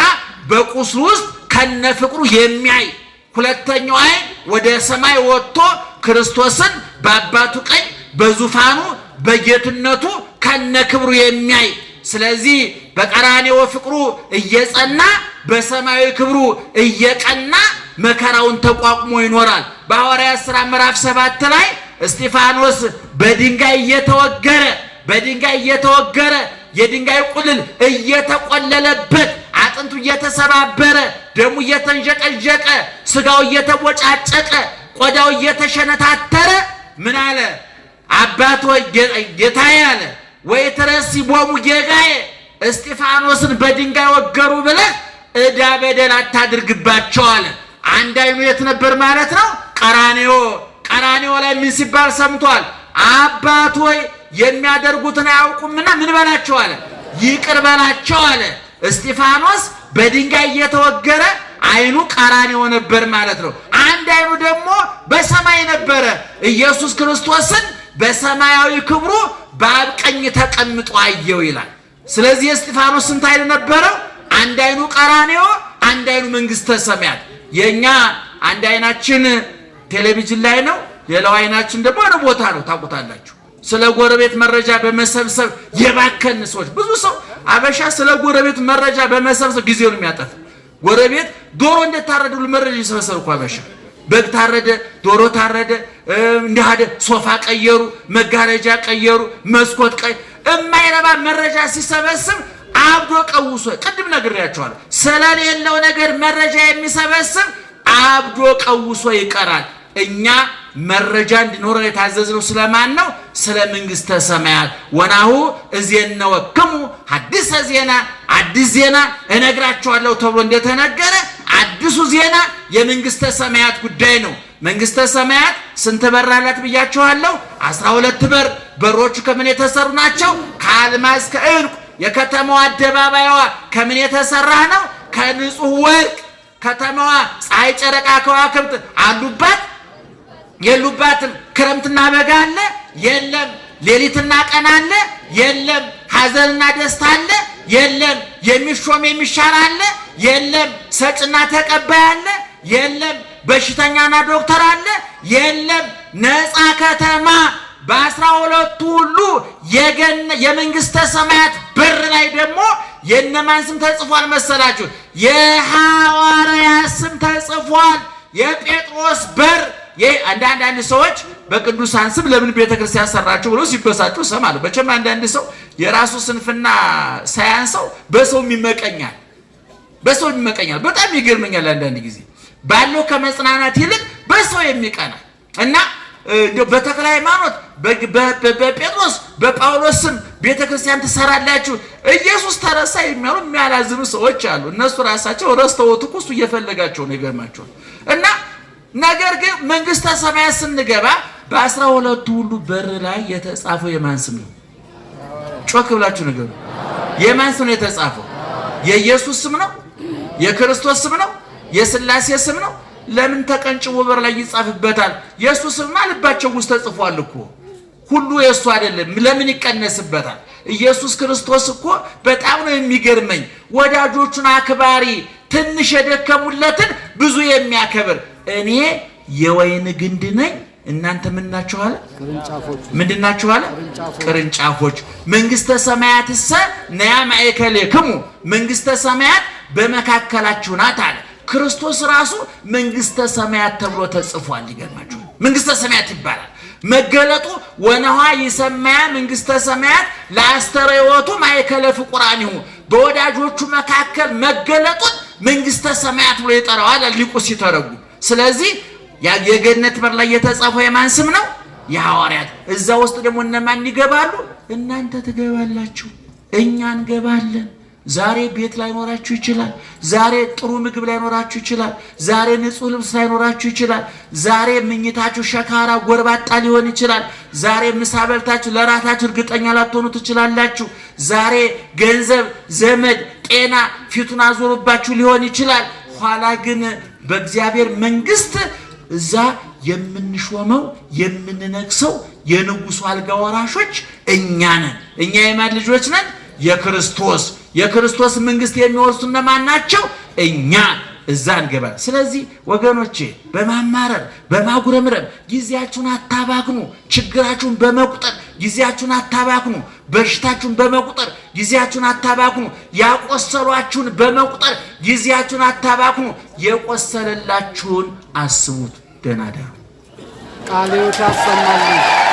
A: በቁስሉ ውስጥ ከነ ፍቅሩ የሚያይ፣ ሁለተኛው ዓይን ወደ ሰማይ ወጥቶ ክርስቶስን በአባቱ ቀኝ በዙፋኑ በጌትነቱ ከነ ክብሩ የሚያይ። ስለዚህ በቀራንዮ ፍቅሩ እየጸና በሰማያዊ ክብሩ እየቀና መከራውን ተቋቁሞ ይኖራል። በሐዋርያት ሥራ ምዕራፍ 7 ላይ እስጢፋኖስ በድንጋይ እየተወገረ የድንጋይ ቁልል እየተቆለለበት አጥንቱ እየተሰባበረ ደሙ እየተንዠቀዠቀ ስጋው እየተቦጫጨቀ ቆዳው እየተሸነታተረ ምን አለ? አባት ሆይ ጌታዬ አለ፣ ወይ ትረሲ ቦሙ ጌጋዬ፣ እስጢፋኖስን በድንጋይ ወገሩ ብለህ ዕዳ በደል አታድርግባቸው አለ። አንድ ዓይኑ የት ነበር ማለት ነው? ቀራንዮ ላይ ምን ሲባል ሰምቷል? አባት ሆይ የሚያደርጉትን አያውቁምና ምን በላቸው አለ? ይቅር በላቸው አለ። እስጢፋኖስ በድንጋይ እየተወገረ ዓይኑ ቀራንዮ ነበር ማለት ነው። አንድ ዓይኑ ደግሞ በሰማይ ነበረ። ኢየሱስ ክርስቶስን በሰማያዊ ክብሩ በአብ ቀኝ ተቀምጦ አየው ይላል። ስለዚህ እስጢፋኖስ ስንት ዓይን ነበረው? አንድ ዓይኑ ቀራንዮ፣ አንድ ዓይኑ መንግሥተ ሰማያት። የኛ አንድ ዓይናችን ቴሌቪዥን ላይ ነው፣ ሌላው ዓይናችን ደግሞ ወደ ቦታ ነው። ታውቁታላችሁ። ስለ ጎረቤት መረጃ በመሰብሰብ የባከን ሰዎች ብዙ ሰው አበሻ ስለ ጎረቤት መረጃ በመሰብሰብ ጊዜውን የሚያጠፋ ጎረቤት ዶሮ እንደታረደ መረጃ ይሰበሰብ እኮ አበሻ በግ ታረደ ዶሮ ታረደ እንዲያደ ሶፋ ቀየሩ መጋረጃ ቀየሩ መስኮት የማይረባ መረጃ ሲሰበስብ አብዶ ቀውሶ ቅድም ነግሬያቸዋለሁ ስለሌለው ነገር መረጃ የሚሰበስብ አብዶ ቀውሶ ይቀራል። እኛ መረጃ እንዲኖረን የታዘዝነው ስለማን ነው? ስለ መንግስተ ሰማያት ወናሁ እዜነወክሙ ሐዲስ ዜና አዲስ ዜና እነግራቸዋለሁ ተብሎ እንደተነገረ አዲሱ ዜና የመንግስተ ሰማያት ጉዳይ ነው። መንግስተ ሰማያት ስንት በር አላት ብያቸዋለሁ? 12 በር። በሮቹ ከምን የተሰሩ ናቸው? ከአልማዝ ከዕንቁ። የከተማዋ አደባባይዋ ከምን የተሰራ ነው? ከንጹህ ወርቅ። ከተማዋ ፀሐይ፣ ጨረቃ፣ ከዋክብት አሉባት የሉባትም? ክረምትና በጋ አለ የለም? ሌሊትና ቀን አለ የለም? ሐዘንና ደስታ አለ የለም? የሚሾም የሚሻር አለ የለም? ሰጭና ተቀባይ አለ የለም? በሽተኛና ዶክተር አለ የለም? ነፃ ከተማ በ12 ሁሉ የመንግስተ ሰማያት በር ላይ ደግሞ የነማን ስም ተጽፏል መሰላችሁ? የሐዋርያት ስም ተጽፏል። የጴጥሮስ በር። አንዳንድ ሰዎች በቅዱሳን ስም ለምን ቤተክርስቲያን ሰራችሁ ብለው ሲበሳጩ ሰማለሁ። በቸም አንዳንድ ሰው የራሱ ስንፍና ሳያንሰው በሰው ይመቀኛል። በጣም ይገርመኛል። አንዳንድ ጊዜ ባለው ከመጽናናት ይልቅ በሰው የሚቀና እና በተክለ ሃይማኖት በጴጥሮስ በጳውሎስ ስም ቤተክርስቲያን ትሰራላችሁ ኢየሱስ ተረሳ የሚያሉ የሚያላዝኑ ሰዎች አሉ። እነሱ ራሳቸው ረስተውት እኮ እሱ እየፈለጋቸው ነው። ይገርማቸዋል። እና ነገር ግን መንግስተ ሰማያት ስንገባ በ12 ሁሉ በር ላይ የተጻፈው የማን ስም ነው? ጮክ ብላችሁ ንገሩ። የማን ስም ነው የተጻፈው? የኢየሱስ ስም ነው? የክርስቶስ ስም ነው? የሥላሴ ስም ነው? ለምን ተቀንጭቦ በር ላይ ይጻፍበታል? የሱ ስምማ ልባቸው ውስጥ ተጽፏል እኮ። ሁሉ የሱ አይደለም፣ ለምን ይቀነስበታል? ኢየሱስ ክርስቶስ እኮ በጣም ነው የሚገርመኝ። ወዳጆቹን አክባሪ፣ ትንሽ የደከሙለትን ብዙ የሚያከብር። እኔ የወይን ግንድ ነኝ እናንተ ምን ናችሁ አለ? ቅርንጫፎች። ምንድን ናችሁ አለ? ቅርንጫፎች። መንግስተ ሰማያትሰ ነያ ማእከሌክሙ፣ መንግስተ ሰማያት በመካከላችሁ ናት አለ። ክርስቶስ ራሱ መንግስተ ሰማያት ተብሎ ተጽፏል። ይገርማችሁ፣ መንግስተ ሰማያት ይባላል። መገለጡ ወነሃ ይሰማያ መንግስተ ሰማያት ለአስተርእዮቱ ማእከለ ፍቁራኒሁ፣ በወዳጆቹ መካከል መገለጡን መንግስተ ሰማያት ብሎ ይጠራዋል ሊቁ ሲተረጉም። ስለዚህ የገነት በር ላይ የተጻፈው የማን ስም ነው? የሐዋርያት። እዛ ውስጥ ደግሞ እነማን ይገባሉ? እናንተ ትገባላችሁ፣ እኛ እንገባለን። ዛሬ ቤት ላይኖራችሁ ይችላል። ዛሬ ጥሩ ምግብ ላይኖራችሁ ይችላል። ዛሬ ንጹህ ልብስ ላይኖራችሁ ይችላል። ዛሬ ምኝታችሁ ሸካራ ጎርባጣ ሊሆን ይችላል። ዛሬ ምሳ በልታችሁ ለራታችሁ እርግጠኛ ላትሆኑ ትችላላችሁ። ዛሬ ገንዘብ፣ ዘመድ፣ ጤና ፊቱን አዞሩባችሁ ሊሆን ይችላል። ኋላ ግን በእግዚአብሔር መንግስት እዛ የምንሾመው የምንነግሰው የንጉሱ አልጋ ወራሾች እኛ ነን። እኛ የማን ልጆች ነን? የክርስቶስ። የክርስቶስ መንግስት የሚወርሱ እነማን ናቸው? እኛ። እዛ እንገባል። ስለዚህ ወገኖቼ በማማረር በማጉረምረም ጊዜያችሁን አታባክኑ። ችግራችሁን በመቁጠር ጊዜያችሁን አታባክኑ። በሽታችሁን በመቁጠር ጊዜያችሁን አታባክኑ። ያቆሰሏችሁን በመቁጠር ጊዜያችሁን አታባክኑ። የቆሰለላችሁን አስቡት። ደህና ደሩ።
B: ቃል ሕይወት ያሰማልን።